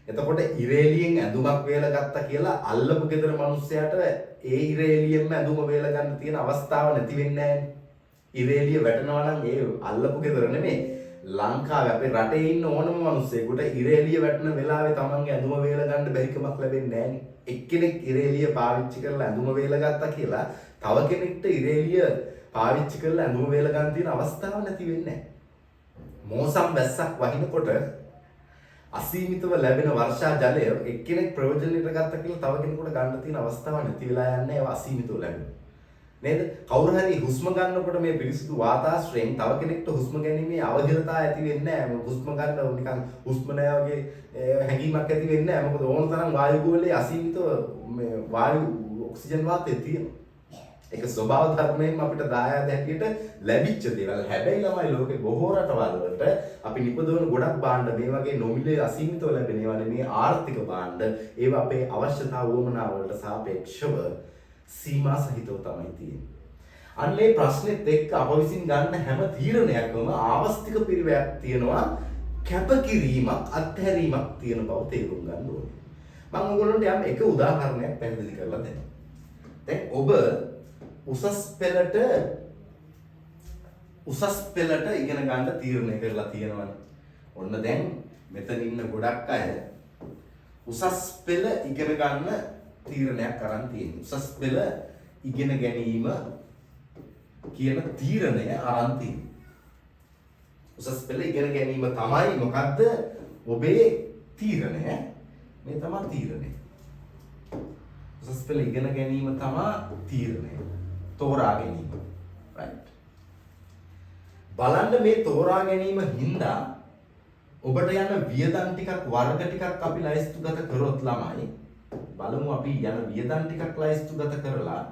එතකොට ඉරේලියෙන් ඇඳුමක් වේල ගත්තා කියලා අල්ලපු ගෙදර මිනිස්සයාට ඒ ඉරේලියෙන්ම ඇඳුම වේල ගන්න තියෙන අවස්ථාව නැති වෙන්නේ නැහැ. ඉරේලිය වැටෙනවා නම් ඒ අල්ලපු ගෙදර නෙමෙයි. ලංකාවේ අපේ රටේ ඉන්න ඕනම මිනිස්සෙකුට ඉරේලිය වැටෙන වෙලාවේ තමන්ගේ ඇඳුම වේල ගන්න බැරිකමක් ලැබෙන්නේ නැහැ නේ. එක්කෙනෙක් ඉරේලිය පාවිච්චි කරලා ඇඳුම වේල ගත්තා කියලා තව කෙනෙක්ට ඉරේලිය පාවිච්චි කරලා ඇඳුම වේල ගන්න තියෙන අවස්ථාව නැති වෙන්නේ නැහැ. මෝසම් වැස්සක් වහිනකොට අසීමිතව ලැබෙන වර්ෂා ජලය එක්කෙනෙක් ප්‍රයෝජනෙට ගත්ත කියලා තව කෙනෙකුට ගන්න තියෙන අවස්ථාව නැති වෙලා යන්නේ ඒවා අසීමිතව ලැබෙනවා. නේද? කවුරු හරි හුස්ම ගන්නකොට මේ පිරිසිදු වාතාශ්‍රයෙන් තව කෙනෙක්ට හුස්ම ගැනීමේ අවහිරතා ඇති වෙන්නේ නැහැ. හුස්ම ගන්න නිකන් හුස්ම නැහැ වගේ හැඟීමක් ඇති වෙන්නේ නැහැ. මොකද ඕන තරම් වායු ගෝලයේ අසීමිතව මේ වායු ඔක්සිජන් වාතය තියෙනවා. ඒක ස්වභාව ධර්මයෙන්ම අපිට දායාද හැටියට ලැබිච්ච දේවල්. හැබැයි ළමයි ලෝකේ බොහෝ රටවල් වලට අපි නිපදවන ගොඩක් භාණ්ඩ මේ වගේ නොමිලේ අසීමිතව ලැබෙන ඒවා නෙමේ ආර්ථික භාණ්ඩ. ඒවා අපේ අවශ්‍යතා වුවමනා වලට සාපේක්ෂව සීමා සහිතව තමයි තියෙන්නේ. අන්න ඒ ප්‍රශ්නෙත් එක්ක අප විසින් ගන්න හැම තීරණයකම ආවස්තික පිරිවැයක් තියෙනවා, කැපකිරීමක්, අත්හැරීමක් තියෙන බව තේරුම් ගන්න ඕනේ. මම ඔයගොල්ලන්ට යම් එක උදාහරණයක් පැහැදිලි කරලා දෙන්නම්. දැන් ඔබ උසස් පෙළට ඉගෙන ගන්න තීරණය කරලා තියෙනවනේ. ඔන්න දැන් මෙතන ඉන්න ගොඩක් අය උසස් පෙළ ඉගෙන ගන්න තීරණයක් අරන් තියෙනවා. උසස් පෙළ ඉගෙන ගැනීම කියන තීරණය අරන් තියෙනවා. උසස් පෙළ ඉගෙන ගැනීම තමයි මොකද්ද ඔබේ තීරණය? මේ තමයි තීරණය. උසස් පෙළ ඉගෙන ගැනීම තමයි තීරණය. තෝරා ගැනීම. right. බලන්න මේ තෝරා ගැනීම හින්දා ඔබට යන වියදම් ටිකක් වර්ග ටිකක් අපි ලයිස්තුගත කරොත් ළමයි බලමු අපි යන වියදම් ටිකක් ලයිස්තුගත කරලා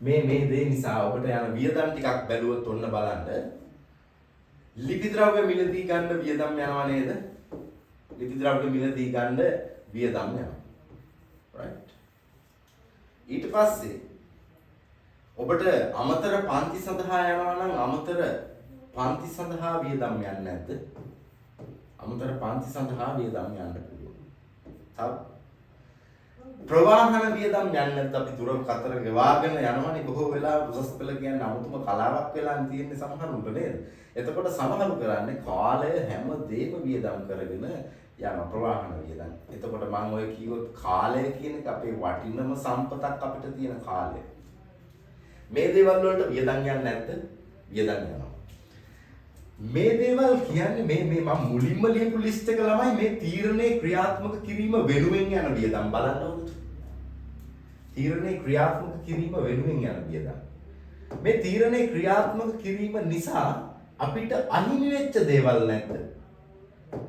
මේ දේ නිසා ඔබට යන වියදම් ටිකක් බැලුවොත් ඔන්න බලන්න ලිපි ද්‍රව්‍ය මිලදී ගන්න වියදම් යනවා නේද? ලිපි ද්‍රව්‍ය මිලදී ගන්න වියදම් යනවා. right. ඊට පස්සේ ඔබට අමතර පන්ති සඳහා යනවා නම් අමතර පන්ති සඳහා වියදම් යන්නේ නැද්ද? අමතර පන්ති සඳහා වියදම් යන්න පුළුවන්. තව ප්‍රවාහන වියදම් යන්නේ නැද්ද? අපි දුර කතර ගෙවාගෙන යනවනේ බොහෝ වෙලාවට උසස් පෙළ කියන්නේ අමුතුම කලාවක් වෙලා තියෙන්නේ සමහරුන්ට නේද? එතකොට සමහරු කරන්නේ කාලය හැම දෙයක්ම වියදම් කරගෙන යන ප්‍රවාහන වියදම්. එතකොට මම ඔය කිව්වොත් කාලය කියන එක අපේ වටිනම සම්පතක් අපිට තියෙන කාලය. මේ දේවල් වලට වියදම් යන්නේ නැද්ද? වියදම් යනවා. මේ දේවල් කියන්නේ මේ මම මුලින්ම ලියපු ලිස්ට් එක ළමයි මේ තීරණේ ක්‍රියාත්මක කිරීම වෙනුවෙන් යන වියදම් බලන්න ඕනේ. තීරණේ ක්‍රියාත්මක කිරීම වෙනුවෙන් යන වියදම්. මේ තීරණේ ක්‍රියාත්මක කිරීම නිසා අපිට අහිමි වෙච්ච දේවල් නැද්ද?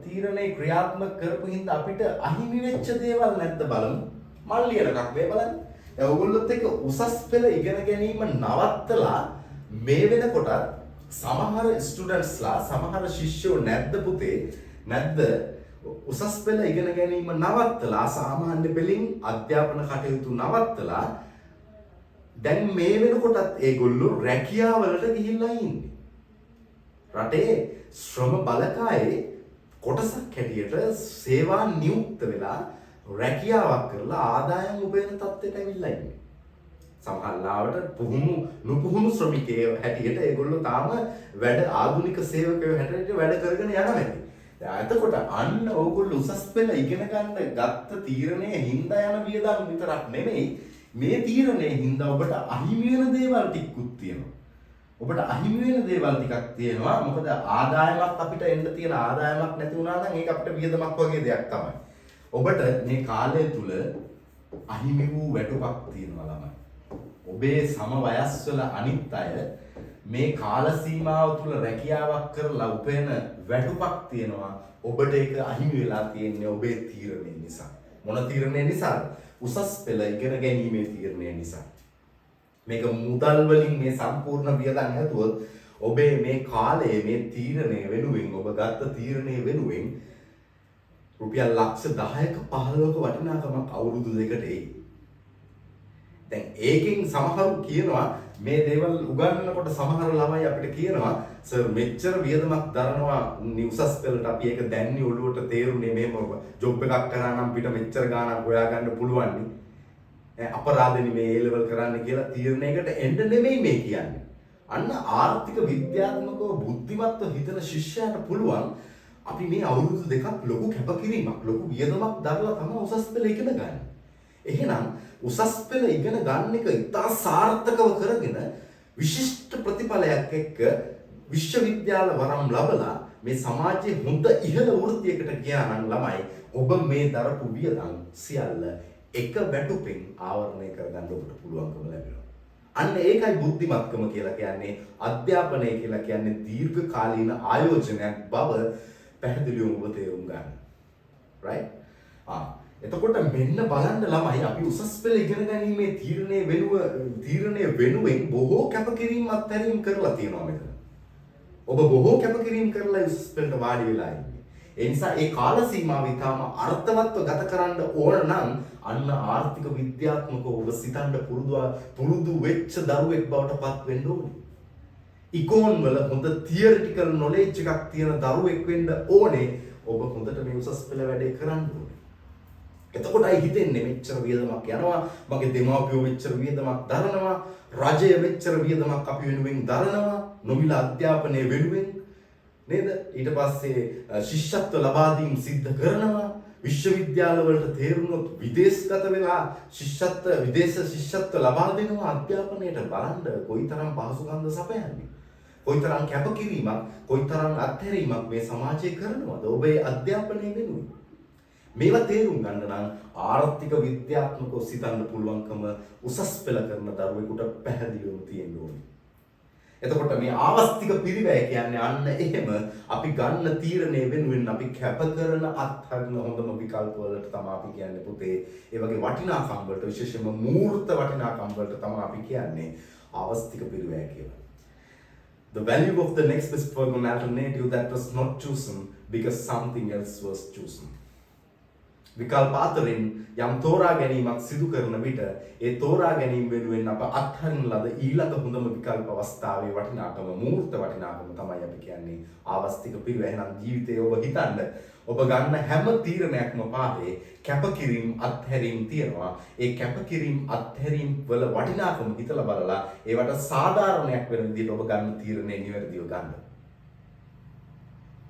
තීරණේ ක්‍රියාත්මක කරපු හින්දා අපිට අහිමි වෙච්ච දේවල් නැද්ද බලමු. මල් ලියන එකක් වේ බලන්න. දැන් ඔයගොල්ලොත් එක්ක උසස් පෙළ ඉගෙන ගැනීම නවත්තලා මේ වෙනකොට සමහර ස්ටුඩන්ට්ස්ලා සමහර ශිෂ්‍යෝ නැද්ද පුතේ නැද්ද උසස් පෙළ ඉගෙන ගැනීම නවත්තලා සාමාන්‍ය පෙළින් අධ්‍යාපන කටයුතු නවත්තලා දැන් මේ වෙනකොටත් ඒගොල්ලෝ රැකියාවලට ගිහිල්ලා ඉන්නේ. රටේ ශ්‍රම බලකායේ කොටසක් හැටියට සේවා නියුක්ත වෙලා රැකියාවක් කරලා ආදායම් උපයන තත්ත්වයට ඇවිල්ලා ඉන්නේ. සමහරවිට පුහුණු ශ්‍රමිකයෝ හැටියට ඒගොල්ලෝ තාම වැඩ ආධුනික සේවකයෝ හැටියට වැඩ කරගෙන යනවා ඇති. දැන් එතකොට අන්න ඕගොල්ලෝ උසස් පෙළ ඉගෙන ගන්න ගත්ත තීරණයේ හින්දා යන වියදම් විතරක් නෙමෙයි මේ තීරණයේ හින්දා ඔබට අහිමි වෙන දේවල් ටිකකුත් තියෙනවා. ඔබට අහිමි වෙන දේවල් ටිකක් තියෙනවා. මොකද ආදායමක් අපිට එන්න තියෙන ආදායමක් නැති වුණා නම් ඒක අපිට වියදමක් වගේ දෙයක් තමයි. ඔබට මේ කාලය තුල අහිමි වූ වැටුපක් තියෙනවා ළමයි. ඔබේ සම වයස්වල අනිත් අය මේ කාල සීමාව තුල රැකියාවක් කරලා උපයන වැටුපක් තියෙනවා. ඔබට ඒක අහිමි වෙලා තියෙන්නේ ඔබේ තීරණය නිසා. මොන තීරණය නිසාද? උසස් පෙළ ඉගෙන ගැනීමේ තීරණය නිසා. මේක මුදල් වලින් මේ සම්පූර්ණ වියදම් හැදුවොත් ඔබේ මේ කාලයේ මේ තීරණය වෙනුවෙන් ඔබ ගත්ත තීරණය වෙනුවෙන් රුපියල් ලක්ෂ 10ක 15ක වටිනාකමක් අවුරුදු දෙකට එයි. දැන් ඒකෙන් සමහරු කියනවා මේ දේවල් උගන්වනකොට සමහර ළමයි අපිට කියනවා සර් මෙච්චර වියදමක් දරනවා උසස් පෙළට අපි ඒක දැන්නේ ඔළුවට තේරුනේ මෙහෙම ජොබ් එකක් කරා නම් පිට මෙච්චර ගාණක් හොයා ගන්න පුළුවන් නේ අපරාධෙනි මේ A level කරන්න කියලා තීරණයකට එන්න නෙමෙයි මේ කියන්නේ. අන්න ආර්ථික විද්‍යාත්මකව බුද්ධිමත්ව හිතන ශිෂ්‍යයාට පුළුවන් අපි මේ අවුරුදු දෙකක් ලොකු කැපකිරීමක් ලොකු වියදමක් දරලා තමයි උසස් පෙළ ඉගෙන ගන්න. එහෙනම් උසස් පෙළ ඉගෙන ගන්න එක ඉතා සාර්ථකව කරගෙන විශිෂ්ට ප්‍රතිඵලයක් එක්ක විශ්වවිද්‍යාල වරම් ලබලා මේ සමාජයේ හොඳ ඉහළ වෘත්තියකට ගියා නම් ළමයි ඔබ මේ දරපු වියදම් සියල්ල එක වැටුපෙන් ආවරණය කරගන්න ඔබට පුළුවන්කම ලැබෙනවා. අන්න ඒකයි බුද්ධිමත්කම කියලා කියන්නේ. අධ්‍යාපනය කියලා කියන්නේ දීර්ඝකාලීන ආයෝජනයක් බව පැහැදිලිවම ඔබ තේරුම් ගන්න. right? එතකොට මෙන්න බලන්න ළමයි අපි උසස් පෙළ ඉගෙන ගැනීමේ තීරණය වෙනුවෙන් බොහෝ කැපකිරීම් අත්හැරීම් කරලා තියෙනවා මෙතන. ඔබ බොහෝ කැපකිරීම් කරලා උසස් පෙළට වාඩි වෙලා ඉන්නේ. ඒ නිසා ඒ කාල සීමාව ඉතාම අර්ථවත්ව ගත කරන්න ඕන නම් අන්න ආර්ථික විද්‍යාත්මකව ඔබ සිතන්න පුරුදු වෙච්ච දරුවෙක් බවට පත් වෙන්න ඕනේ. ඉකෝන් වල හොඳ තියරිටිකල් නොලෙජ් එකක් තියෙන දරුවෙක් වෙන්න ඕනේ. ඔබ හොඳට මේ උසස් පෙළ වැඩේ කරන්න ඕනේ. එතකොටයි හිතෙන්නේ මෙච්චර වියදමක් යනවා, මගේ දෙමාපියෝ මෙච්චර වියදමක් දරනවා, රජය මෙච්චර වියදමක් අපි වෙනුවෙන් දරනවා, නොමිල අධ්‍යාපනය වෙනුවෙන් නේද? ඊට පස්සේ ශිෂ්‍යත්ව ලබා දීම සිද්ධ කරනවා. විශ්වවිද්‍යාල වලට තේරුණොත් විදේශගත වෙලා විදේශ ශිෂ්‍යත්ව ලබා දෙනවා. අධ්‍යාපනයට බලන්න කොයිතරම් පහසුකම්ද සපයන්නේ. කොයිතරම් කැපකිරීමක්, කොයිතරම් අත්හැරීමක් මේ සමාජයේ කරනවද ඔබේ අධ්‍යාපනය වෙනුවෙන්. මේවා තේරුම් ගන්න නම් ආර්ථික විද්‍යාත්මකව සිතන්න පුළුවන්කම උසස් පෙළ කරන දරුවෙකුට පැහැදිලිවම තියෙන්න ඕනේ. එතකොට මේ ආවස්තික පිරිවැය කියන්නේ අන්න එහෙම අපි ගන්න තීරණය වෙනුවෙන් අපි කැප කරන අත්හරින හොඳම විකල්ප වලට තමයි අපි කියන්නේ පුතේ. ඒ වගේ වටිනාකම් වලට විශේෂයෙන්ම මූර්ත වටිනාකම් වලට තමයි අපි කියන්නේ ආවස්තික පිරිවැය කියලා. The value of the next best alternative that was not chosen because something else was chosen. විකල්ප අතරින් යම් තෝරා ගැනීමක් සිදු කරන විට ඒ තෝරා ගැනීම වෙනුවෙන් අප අත්හරින ලද ඊළඟ හොඳම විකල්ප අවස්ථාවේ වටිනාකම මූර්ත වටිනාකම තමයි අපි කියන්නේ ආවස්තික පිරිවැය. එහෙනම් ජීවිතයේ ඔබ හිතන්න ඔබ ගන්න හැම තීරණයක්ම පාදේ කැපකිරීම අත්හැරීම් තියෙනවා. ඒ කැපකිරීම අත්හැරීම් වල වටිනාකම හිතලා බලලා ඒවට සාධාරණයක් වෙන විදිහට ඔබ ගන්න තීරණය නිවැරදිව ගන්න.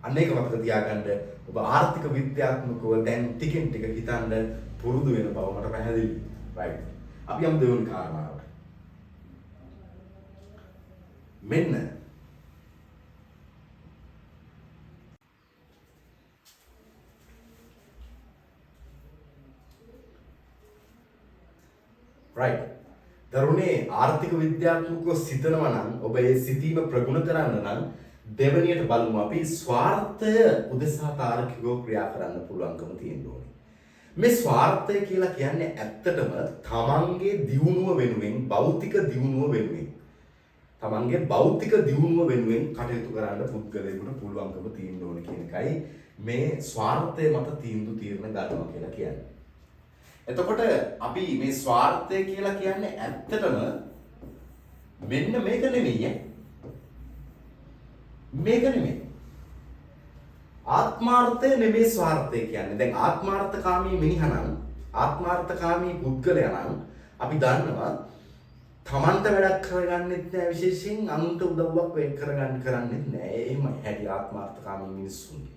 අනේක මතක තියාගන්න ඔබ ආර්ථික විද්‍යාත්මකව දැන් ටිකෙන් ටික හිතන්න පුරුදු වෙන බව මට පැහැදිලි. right. අපි යමු දෙවන කාරණාවට. මෙන්න right දරුණේ ආර්ථික විද්‍යාත්මකව සිතනවා නම් ඔබ ඒ සිතීම ප්‍රගුණ කරන්න නම් දෙවැනියට බලමු අපි ස්වාර්ථය උදෙසා තාර්කිකව ක්‍රියා කරන්න පුළුවන්කම තියෙන්න ඕනේ. මේ ස්වාර්ථය කියලා කියන්නේ ඇත්තටම තමන්ගේ දියුණුව වෙනුවෙන් භෞතික දියුණුව වෙනුවෙන් තමන්ගේ භෞතික දියුණුව වෙනුවෙන් කටයුතු කරන්න පුද්ගලයෙකුට පුළුවන්කම තියෙන්න ඕනේ කියන එකයි මේ ස්වාර්ථය මත තීන්දුව తీරන ගන්නවා කියලා කියන්නේ. එතකොට අපි මේ ස්වාර්ථය කියලා කියන්නේ ඇත්තටම මෙන්න මේක නෙමෙයි. මේක නෙමෙයි. ආත්මාර්ථය නෙමෙයි ස්වාර්ථය කියන්නේ. දැන් ආත්මාර්ථකාමී මිනිහා නම් ආත්මාර්ථකාමී පුද්ගලයා නම් අපි දන්නවා තමන්ට වැඩක් කරගන්නෙත් නෑ විශේෂයෙන් අනුන්ට උදව්වක් වෙන් කරන්නෙත් නෑ. එහෙමයි හැටි ආත්මාර්ථකාමී මිනිස්සුන්ගේ.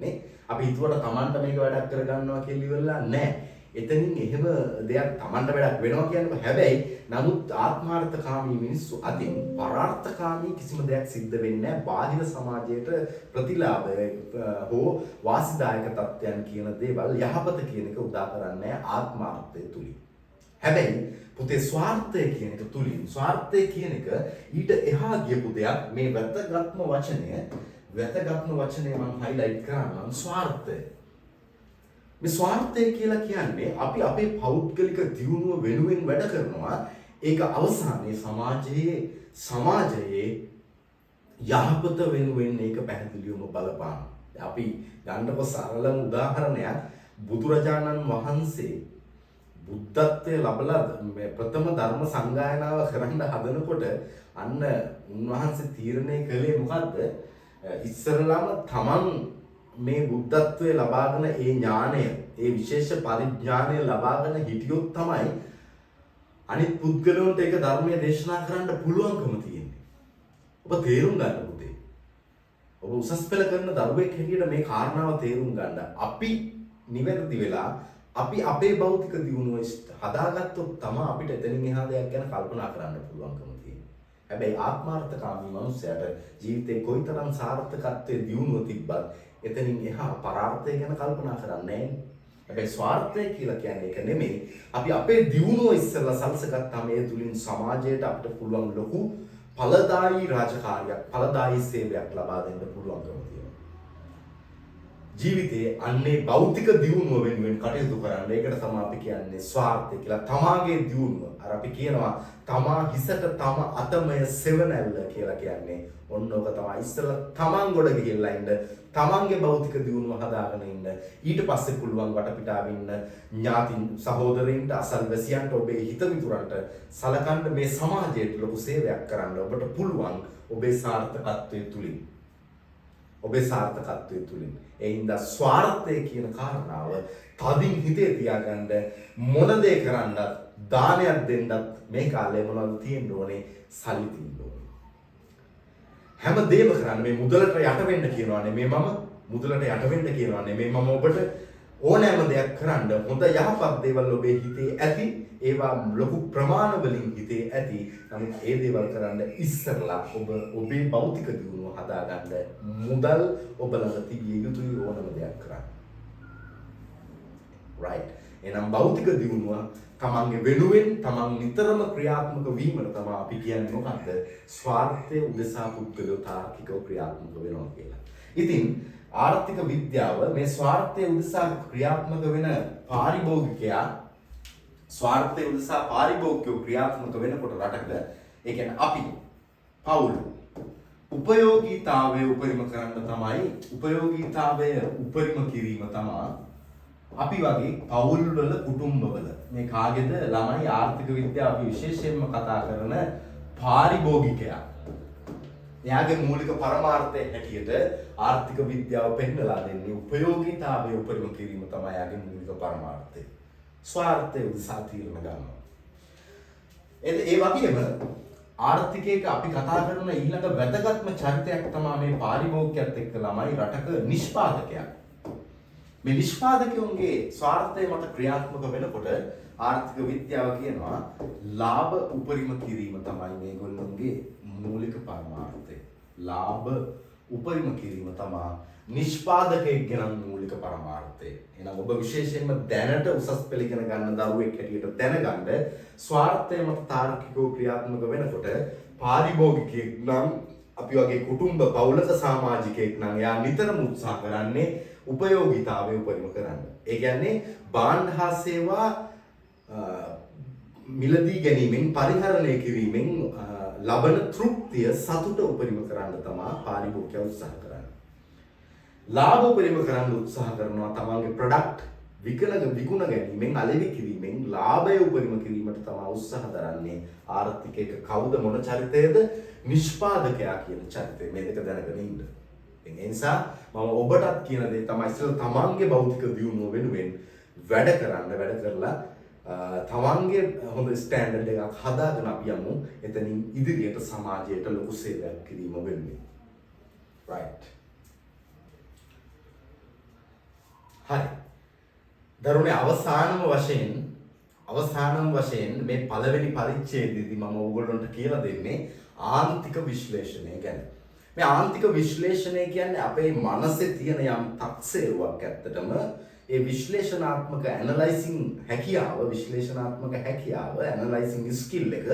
නේ? අපි හිතුවට තමන්ට මේක වැඩක් කරගන්නවා කියලා ඉවරලා නෑ. එතනින් එහෙම දෙයක් තමන්ට වැඩක් වෙනවා කියන්නේ හැබැයි නමුත් ආත්මාර්ථකාමී මිනිස්සු අදින් පරාර්ථකාමී කිසිම දෙයක් සිද්ධ වෙන්නේ නැහැ. බාහිර සමාජයට ප්‍රතිලාභය හෝ වාසිදායක තත්ත්වයන් කියන දේවල් යහපත කියන එක උදා කරන්නේ ආත්මාර්ථය තුලින්. හැබැයි පුතේ ස්වාර්ථය කියන එක තුලින් ස්වාර්ථය කියන එක ඊට එහා ගියපු දෙයක්. මේ වැදගත්ම වචනය මම highlight කරනවා ස්වාර්ථය. මේ ස්වාර්ථය කියලා කියන්නේ අපි අපේ පෞද්ගලික දියුණුව වෙනුවෙන් වැඩ කරනවා. ඒක අවසානයේ සමාජයේ යහපත වෙනුවෙන් ඒක පැහැදිලිවම බලපාන. අපි ගන්නකො සරලම උදාහරණයක් බුදුරජාණන් වහන්සේ බුද්ධත්වයේ ලැබලා ප්‍රථම ධර්ම සංගායනාව කරන්න හදනකොට අන්න උන්වහන්සේ තීරණය කළේ මොකද්ද? ඉස්සරලම තමන් මේ බුද්ධත්වයේ ලබාගෙන ඒ ඥානය, ඒ විශේෂ පරිඥානය ලබාගෙන හිටියොත් තමයි අනිත් පුද්ගලයන්ට ඒක ධර්මයේ දේශනා කරන්න පුළුවන්කම තියෙන්නේ. ඔබ තේරුම් ගන්න පුතේ. ඔබ උසස් පෙළ කරන දරුවෙක් හැටියට මේ කාරණාව තේරුම් ගන්න. අපි නිවැරදි වෙලා අපි අපේ භෞතික දියුණුව හදාගත්තොත් තමයි අපිට එතනින් එහා දෙයක් ගැන කල්පනා කරන්න පුළුවන්කම තියෙන්නේ. හැබැයි ආත්මාර්ථකාමී මනුස්සයාට ජීවිතේ කොයිතරම් සාර්ථකත්වයේ දියුණුව තිබ්බත් එතනින් එහා පරාර්ථය ගැන කල්පනා කරන්නේ නැහැ. හැබැයි ස්වාර්ථය කියලා කියන්නේ ඒක නෙමෙයි. අපි අපේ දියුණුව ඉස්සෙල්ලා සල්සගත්තාම ඒ තුලින් සමාජයට අපිට පුළුවන් ලොකු ඵලදායී රාජකාරියක්, ඵලදායී සේවයක් ලබා දෙන්න පුළුවන්කම තියෙනවා. ජීවිතයේ අන්නේ භෞතික දියුණුව වෙනුවෙන් කටයුතු කරන්න. ඒකට තමයි අපි කියන්නේ ස්වාර්ථය කියලා. තමාගේ දියුණුව. අර අපි කියනවා තමා හිසට තම අතමය සෙවණැල්ල කියලා කියන්නේ. ඔන්න ඔක තමයි ඉස්සෙල්ලා තමන් ගොඩ ගිහිල්ලා ඉන්න. තමන්ගේ භෞතික දියුණුව හදාගෙන ඉන්න. ඊට පස්සේ පුළුවන් වටපිටාවේ ඉන්න ඥාතින් සහෝදරයින්ට අසල්වැසියන්ට ඔබේ හිත මිතුරන්ට සලකන්න මේ සමාජයට ලොකු සේවයක් කරන්න ඔබට පුළුවන් ඔබේ සාර්ථකත්වයේ තුලින්. ඔබේ සාර්ථකත්වයේ තුලින්. ඒ හින්දා ස්වාර්ථය කියන කාරණාව තදින් හිතේ තියාගන්න මොන දේ කරන්නත් දානයක් දෙන්නත් මේ කාලේ මොනවද තියෙන්න ඕනේ? සල්ලි තියෙන්න ඕනේ. හැම දෙයක්ම කරන්න මේ මුදලට යට වෙන්න කියනවා නෙමෙයි මම මුදලට යට වෙන්න කියනවා නෙමෙයි මම ඔබට ඕනෑම දෙයක් කරන්න හොඳ යහපත් දේවල් ඔබේ හිතේ ඇති ඒවා ලොකු ප්‍රමාණ වලින් හිතේ ඇති නමුත් ඒ දේවල් කරන්න ඉස්සරලා ඔබ ඔබේ භෞතික දියුණුව හදාගන්න මුදල් ඔබ ළඟ තිබිය යුතුයි ඕනම දෙයක් කරන්න right එහෙනම් භෞතික දියුණුව තමන්ගේ වෙනුවෙන් තමන් නිතරම ක්‍රියාත්මක වීමට තමයි අපි කියන්නේ මොකක්ද ස්වාර්ථය උදෙසා පුද්ගලයෝ තාර්කිකව ක්‍රියාත්මක වෙනවා කියලා. ඉතින් ආර්ථික විද්‍යාව මේ ස්වාර්ථය උදෙසා ක්‍රියාත්මක වෙන පාරිභෝගිකයා ස්වාර්ථය උදෙසා පාරිභෝගිකව ක්‍රියාත්මක වෙනකොට රටක ඒ කියන්නේ අපි පවුල උපයෝගීතාවය උපරිම කරන්න තමයි උපයෝගීතාවය උපරිම කිරීම තමයි අපි වගේ පවුල්වල කුටුම්බවල මේ කාගේද ළමයි ආර්ථික විද්‍යාව අපි විශේෂයෙන්ම කතා කරන පාරිභෝගිකයා. එයාගේ මූලික පරමාර්ථය හැටියට ආර්ථික විද්‍යාව පෙන්නලා දෙන්නේ උපයෝගීතාවය උපරිම කිරීම තමයි එයාගේ මූලික පරමාර්ථය. ස්වාර්ථය උදෙසා තීරණ ගන්නවා. ඒ වගේම ආර්ථිකයක අපි කතා කරන ඊළඟ වැදගත්ම චරිතයක් තමයි මේ පාරිභෝගිකයත් එක්ක ළමයි රටක නිෂ්පාදකයා. මේ නිෂ්පාදකයන්ගේ ස්වාර්ථය මත ක්‍රියාත්මක වෙනකොට ආර්ථික විද්‍යාව කියනවා ලාභ උපරිම කිරීම තමයි මේගොල්ලොන්ගේ මූලික පරමාර්ථය. ලාභ උපරිම කිරීම තමයි නිෂ්පාදකයෙක් ගෙනන් මූලික පරමාර්ථය. එහෙනම් ඔබ විශේෂයෙන්ම දැනට උසස් පෙළ ඉගෙන ගන්න දරුවෙක් හැටියට දැනගන්න ස්වාර්ථය මත තාර්කිකව ක්‍රියාත්මක වෙනකොට පාරිභෝගිකයෙක් නම් අපි වගේ කුටුම්බ පවුලක සමාජිකයෙක් නම් එයා නිතරම උත්සාහ කරන්නේ උපයෝගීතාවය උපරිම කරන්න. ඒ කියන්නේ භාණ්ඩ හා සේවා මිලදී ගැනීමෙන් පරිහරණය කිරීමෙන් ලබන තෘප්තිය සතුට උපරිම කරන්න තමයි පාරිභෝගිකයා උත්සාහ කරන්නේ. ලාභ උපරිම කරන්න උත්සාහ කරනවා තමන්ගේ ප්‍රොඩක්ට් විකුණ ගැනීමෙන් අලෙවි කිරීමෙන් ලාභය උපරිම කිරීමට තමයි උත්සාහ දරන්නේ. ආර්ථිකයක කවුද මොන චරිතයද? නිෂ්පාදකයා කියන චරිතය. මේ දෙක දැනගෙන ඉන්න. ඒ නිසා මම ඔබටත් කියන දේ තමයි ඉතින් තමන්ගේ භෞතික දියුණුව වෙනුවෙන් වැඩ කරලා තමන්ගේ හොඳ ස්ටෑන්ඩඩ් එකක් හදාගෙන අපි යමු. එතනින් ඉදිරියට සමාජයට ලොකු සේවයක් කිරීම වෙන්නේ. right. හරි. දරුවනේ අවසානම වශයෙන් මේ පළවෙනි පරිච්ඡේදයේදී මම ඕගොල්ලන්ට කියලා දෙන්නේ ආන්තික විශ්ලේෂණය ගැන. මේ ආන්තික විශ්ලේෂණය කියන්නේ අපේ මනසේ තියෙන යම් තක්සේරුවක් ඇත්තටම ඒ විශ්ලේෂණාත්මක විශ්ලේෂණාත්මක හැකියාව ඇනලයිසිං ස්කිල් එක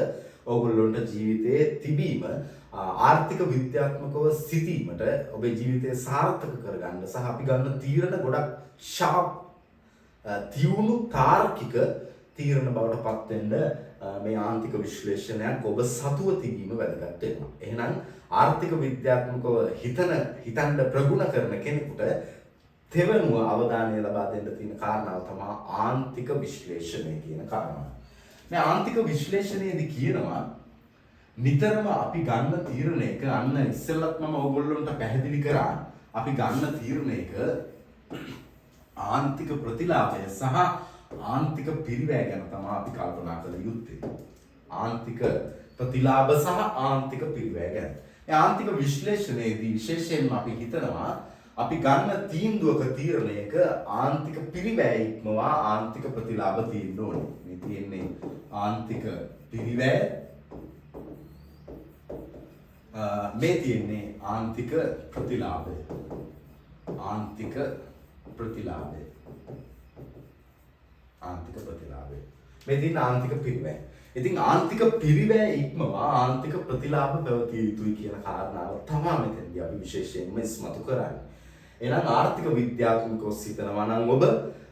ඕගොල්ලන්ට ජීවිතයේ තිබීම ආර්ථික විද්‍යාත්මකව සිටීමට ඔබේ ජීවිතය සාර්ථක කරගන්න සහ අපි ගන්න තීරණ ගොඩක් ෂාප් තියුණු තාර්කික තීරණ බවට පත් වෙන්න මේ ආන්තික විශ්ලේෂණයක් ඔබ සතුව තිබීම වැදගත් වෙනවා. එහෙනම් ආර්ථික විද්‍යාත්මකව හිතන්න ප්‍රගුණ කරන කෙනෙකුට තෙවනුව අවධානය ලබා දෙන්න තියෙන කාරණාව තමයි ආන්තික විශ්ලේෂණය කියන කාරණාව. මේ ආන්තික විශ්ලේෂණයේදී කියනවා නිතරම අපි ගන්න තීරණයක අන්න ඉස්සෙල්ලත් මම ඕගොල්ලන්ට පැහැදිලි කරා අපි ගන්න තීරණයක ආන්තික ප්‍රතිලාභය සහ ආන්තික පිරිවැය ගැන තමයි අපි කල්පනා කළ යුත්තේ. ආන්තික ප්‍රතිලාභ සහ ආන්තික පිරිවැය ගැන. මේ ආන්තික විශ්ලේෂණයේදී විශේෂයෙන්ම අපි හිතනවා අපි ගන්න තීරණයක ආන්තික පිරිවැය ඉක්මවා ආන්තික ප්‍රතිලාභ තියෙන්න ඕනේ. මේ තියෙන්නේ ආන්තික පිරිවැය මේ තියෙන්නේ ආන්තික ප්‍රතිලාභය. ආන්තික ප්‍රතිලාභය. මේ තියෙන ආන්තික පිරිවැය. ඉතින් ආන්තික පිරිවැය ඉක්මවා ආන්තික ප්‍රතිලාභ පැවතිය යුතුයි කියන කාරණාව තමයි මෙතනදී අපි විශේෂයෙන්ම ඉස්මතු කරන්නේ. එහෙනම් ආර්ථික විද්‍යාත්මකව සිතනවා නම්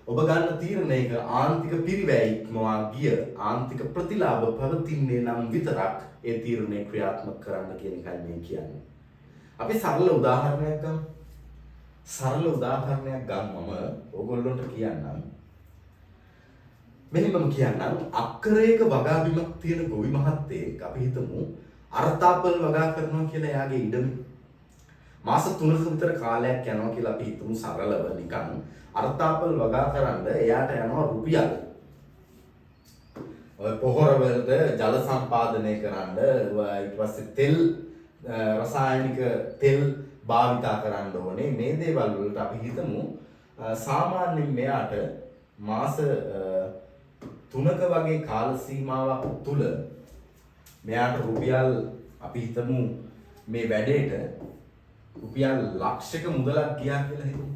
ඔබ ගන්න තීරණයක ආන්තික පිරිවැය ඉක්මවා ගිය ආන්තික ප්‍රතිලාභ පවතින්නේ නම් විතරක් ඒ තීරණය ක්‍රියාත්මක කරන්න කියන එකයි මේ කියන්නේ. අපි සරල උදාහරණයක් ගමු. ඕගොල්ලන්ට කියන්නම්. මෙහෙමම කියන්නම් අක්කරයක වගා බිමක් තියෙන ගොවි මහත්තයෙක් අපි හිතමු අර්ථාපල් වගා කරනවා කියලා එයාගේ ඉඩමේ. මාස 3ක විතර කාලයක් යනවා කියලා අපි හිතමු සරලව නිකන් අර්ථාපල් වගා කරන්න එයාට යනවා රුපියල්. ඔය පොහොර වලට ජල සම්පාදනය කරන්න ඊට පස්සේ තෙල් රසායනික තෙල් භාවිතා කරන්න ඕනේ. මේ දේවල් වලට අපි හිතමු සාමාන්‍යයෙන් මෙයාට මාස 3ක වගේ කාල සීමාවක් තුල මෙයාට රුපියල් අපි හිතමු මේ වැඩේට රුපියල් ලක්ෂයක මුදලක් ගියා කියලා හිතමු.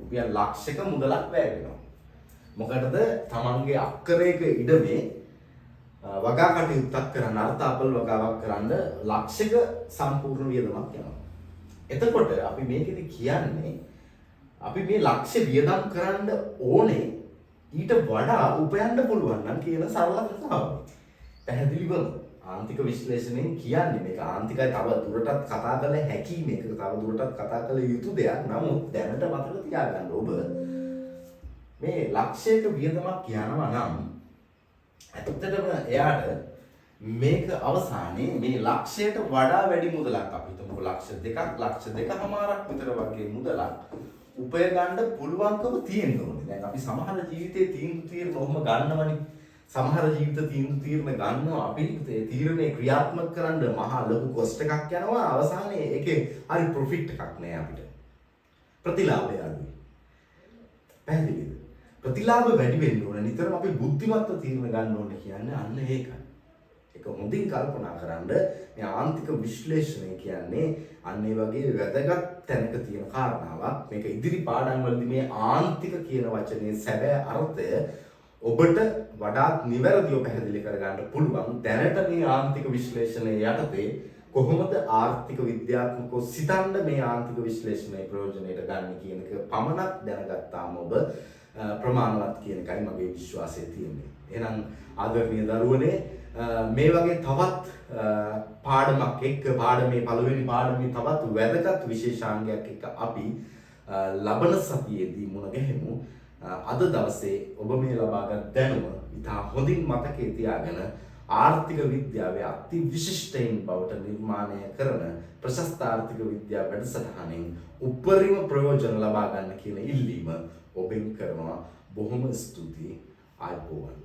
රුපියල් ලක්ෂයක මුදලක් වැය වෙනවා. මොකටද? තමන්ගේ අක්කරයක ඉඩමේ වගා කටයුත්තක් කරන්න අර්ථාපල් වගාවක් කරන්න ලක්ෂයක සම්පූර්ණ වියදමක් යනවා. එතකොට අපි මේකෙදි කියන්නේ අපි මේ ලක්ෂ වියදම් කරන්න ඕනේ ඊට වඩා උපයන්න පුළුවන් නම් කියන සරල කතාවක්. පැහැදිලිවම ආන්තික විශ්ලේෂණයෙන් කියන්නේ මේක ආන්තිකයි තව දුරටත් කතා කළ හැකි මේක තව දුරටත් කතා කළ යුතු දෙයක්. නමුත් දැනට මතක තියාගන්න ඔබ මේ ලක්ෂයක වියදමක් යනවා නම් ඇත්තටම එයාට මේක අවසානයේ මේ ලක්ෂයට වඩා වැඩි මුදලක් අපි හිතමු ලක්ෂ 2ක් ලක්ෂ 2කමාරක් විතර වගේ මුදලක් උපය ගන්න පුළුවන්කම තියෙන්න ඕනේ. දැන් අපි සමහර ජීවිතේ තීරණ ඔහොම ගන්නවනේ. සමහර ජීවිත තීරණ ගන්නවා අපි ඒ තීරණේ ක්‍රියාත්මක කරන්න මහා ලොකු කොස්ට් එකක් යනවා. අවසානයේ ඒකේ හරි ප්‍රොෆිට් එකක් නෑ අපිට. ප්‍රතිලාභය අඩුයි. පැහැදිලිද? ප්‍රතිලාභ වැඩි වෙන්න ඕන. නිතරම අපි බුද්ධිමත්ව තීරණ ගන්න ඕනේ කියන්නේ අන්න ඒකයි. ඒක හොඳින් කල්පනා කරන්න මේ ආන්තික විශ්ලේෂණය කියන්නේ අන්න ඒ වගේ වැදගත් තැනක තියෙන කාරණාවක්. මේක ඉදිරි පාඩම් වලදී මේ ආන්තික කියන වචනේ සැබෑ අර්ථය ඔබට වඩාත් නිවැරදිව පැහැදිලි කරගන්න පුළුවන්. දැනට මේ ආන්තික විශ්ලේෂණය යටතේ කොහොමද ආර්ථික විද්‍යාත්මකව සිතන්න මේ ආන්තික විශ්ලේෂණය ප්‍රයෝජනයට ගන්න කියන එක පමණක් දැනගත්තාම ඔබ ප්‍රමාණවත් කියන එකයි මගේ විශ්වාසය තියෙන්නේ. එහෙනම් ආදරණීය දරුවනේ මේ වගේ තවත් පාඩමක් එක්ක පාඩමේ පළවෙනි පාඩමේ තවත් වැදගත් විශේෂාංගයක් එක්ක අපි ලබන සතියේදී මුණ ගැහෙමු. අද දවසේ ඔබ මේ ලබාගත් දැනුම ඉතා හොඳින් මතකයේ තියාගෙන ආර්ථික විද්‍යාවේ අති විශිෂ්ටයින් බවට නිර්මාණය කරන ප්‍රශස්ත ආර්ථික විද්‍යාව වැඩසටහනෙන් උපරිම ප්‍රයෝජන ලබා ගන්න කියන ඉල්ලීම ඔබෙන් කරනවා. බොහොම ස්තුතියි. ආයුබෝවන්.